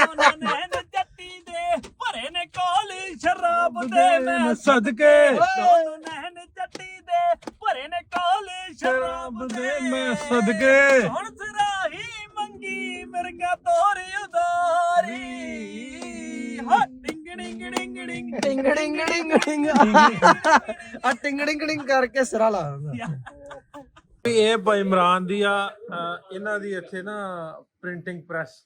ਦੋਨਾਂ ਨੇ ਜੱਟੀ ਦੇ ਭਰੇ ਨੇ ਕੋਲੀ ਸ਼ਰਾਬ ਦੇ ਮੈਂ ਸਦਕੇ ਦੋਨਾਂ ਨੇ ਜੱਟੀ ਦੇ ਭਰੇ ਨੇ ਕੋਲੀ ਸ਼ਰਾਬ ਦੇ ਮੈਂ ਸਦਕੇ ਹੁਣ ਸਰਾਹੀ ਮੰਗੀ ਮਿਰਗਾ ਤੋਰੀ ਉਦਾਰੀ ਹਾ ਡਿੰਗ ਡਿੰਗ ਡਿੰਗ ਡਿੰਗ ਟਿੰਗ ਡਿੰਗ ਡਿੰਗ ਡਿੰਗ ਆ ਟਿੰਗ ਡਿੰਗ ਡਿੰਗ ਕਰਕੇ ਸਿਰਾ ਲਾ ਇਹ ਭਾਈ ਇਮਰਾਨ ਦੀ ਆ ਇਹਨਾਂ ਦੀ ਇੱਥੇ ਨਾ ਪ੍ਰਿੰਟਿੰਗ ਪ੍ਰੈਸ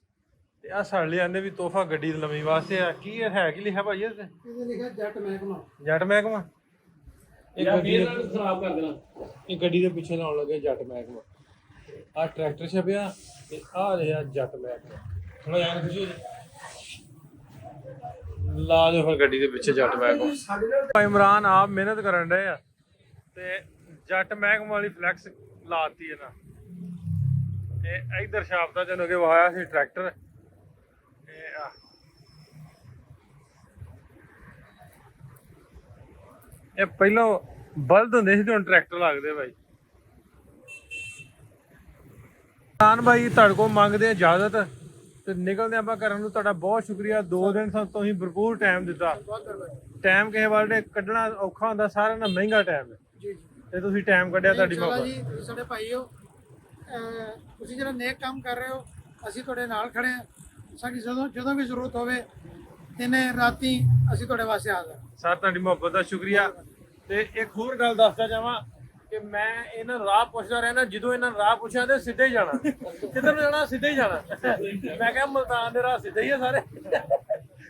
ਤੇ ਆ ਸਾਡੇ ਲਈ ਆਂਦੇ ਵੀ ਤੋਹਫਾ ਗੱਡੀ ਲੰਮੀ ਵਾਸਤੇ ਆ। ਕੀ ਇਹ ਹੈ, ਕੀ ਲਿਖਿਆ ਭਾਈ ਇਹਦੇ ਇਹਦੇ ਲਿਖਿਆ ਜੱਟ ਮਹਿਕਮਾ। ਜੱਟ ਮਹਿਕਮਾ। ਇਹ ਗੱਡੀ ਖਰਾਬ ਕਰ ਦੇਣਾ। ਇਹ ਗੱਡੀ ਦੇ ਪਿੱਛੇ ਲਾਉਣ ਲੱਗੇ ਜੱਟ ਮਹਿਕਮਾ। ਆ ਟਰੈਕਟਰ ਛਪਿਆ ਤੇ ਆ ਰਿਹਾ ਜੱਟ ਮਹਿਕਮਾ। ਥੋੜਾ ਯਾਰ ਖੁਸ਼ੀ ਲਾ ਦਿਓ ਫਿਰ ਗੱਡੀ ਦੇ ਪਿੱਛੇ ਜੱਟ ਮਹਿਕਮਾ। ਭਾਈ ਇਮਰਾਨ ਆਪ ਮਿਹਨਤ ਕਰਨ ਡਏ ਆ ਤੇ ਜੱਟ ਮਹਿਕਮਾ ਵਾਲੀ ਫਲੈਕਸ ਲਾਤੀ ਇਹਨਾਂ। ਇਹ ਇਧਰ ਛਾਪਦਾ ਜਦੋਂ ਕਿ ਵਾਇਆ ਸੀ ਟਰੈਕਟਰ। ਇਹ ਪਹਿਲਾਂ ਬਲਦ ਹੁੰਦੇ ਸੀ ਤੇ ਹੁਣ ਟਰੈਕਟਰ ਲੱਗਦੇ ਭਾਈ। ਕਿਸਾਨ ਭਾਈ ਤੁਹਾਡੇ ਕੋਲ ਮੰਗਦੇ ਆ ਇਜਾਜ਼ਤ ਤੇ ਨਿਕਲਦੇ ਆਪਾਂ ਕਰਨ ਨੂੰ। ਤੁਹਾਡਾ ਬਹੁਤ ਸ਼ੁਕਰੀਆ, 2 ਦਿਨ ਸਾਨੂੰ ਤੁਸੀਂ ਭਰਪੂਰ ਟਾਈਮ ਦਿੱਤਾ। ਟਾਈਮ ਕਿਸੇ ਵਾਲੇ ਕੱਢਣਾ ਔਖਾ ਹੁੰਦਾ, ਸਾਰਿਆਂ ਨਾਲ ਮਹਿੰਗਾ ਟਾਈਮ ਹੈ ਜੀ ਤੇ ਤੁਸੀਂ ਟਾਈਮ ਕੱਢਿਆ, ਤੁਹਾਡੀ ਇਨਸ਼ਾਅੱਲਾ ਮੁਹੱਬਤ। ਜੀ, ਤੁਸੀਂ ਸਾਡੇ ਭਾਈ ਹੋ, ਤੁਸੀਂ ਜਿਹੜਾ ਨੇਕ ਕੰਮ ਕਰ ਰਹੇ ਹੋ, ਅਸੀਂ ਤੁਹਾਡੇ ਨਾਲ ਖੜੇ ਹਾਂ। ਸਾਡੀ ਜਦੋਂ ਵੀ ਜ਼ਰੂਰਤ ਹੋਵੇ ਦਿਨੇ ਰਾਤੀ ਅਸੀਂ ਤੁਹਾਡੇ ਵਾਸਤੇ ਹਾਜ਼ਰ। ਸਰ ਤੁਹਾਡੀ ਮੁਹੱਬਤ ਦਾ ਸ਼ੁਕਰੀਆ। ਤੇ ਇੱਕ ਹੋਰ ਗੱਲ ਦੱਸਦਾ ਜਾਵਾਂ ਕਿ ਮੈਂ ਇਹਨਾਂ ਨੂੰ ਰਾਹ ਪੁੱਛਦਾ ਰਹਿਣਾ, ਜਦੋਂ ਇਹਨਾਂ ਨੂੰ ਰਾਹ ਪੁੱਛਿਆ ਤੇ ਸਿੱਧੇ ਹੀ ਜਾਣਾ, ਕਿੱਧਰ ਨੂੰ ਜਾਣਾ ਸਿੱਧੇ ਹੀ ਜਾਣਾ। ਮੈਂ ਕਿਹਾ ਮੁਲਤਾਨ ਦੇ ਰਾਹ ਸਿੱਧੇ ਹੀ ਆ ਸਾਰੇ।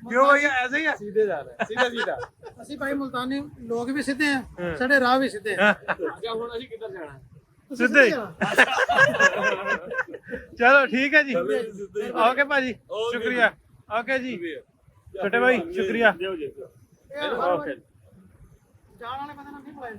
क्यों भैया ऐसे ही है? सीधे जा रहे हैं, सीधा सीधा। ਅਸੀਂ ਭਾਈ ਮੁਲਤਾਨੀ ਲੋਕ ਵੀ ਸਿੱਧੇ ਆ, ਸਾਡੇ ਰਾਹ ਵੀ ਸਿੱਧੇ ਆ। ਅੱਛਾ ਹੁਣ ਅਸੀਂ ਕਿੱਧਰ ਜਾਣਾ? ਸਿੱਧੇ ਹੀ। ਚਲੋ ਠੀਕ ਹੈ ਜੀ, ਓਕੇ ਭਾਜੀ, ਸ਼ੁਕਰੀਆ। ਓਕੇ ਜੀ ਛੋਟੇ ਭਾਈ, ਸ਼ੁਕਰੀਆ। ਜਾਣ ਵਾਲੇ ਬੰਦੇ ਨਾਲ ਨਹੀਂ ਬੁਲਾਇਆ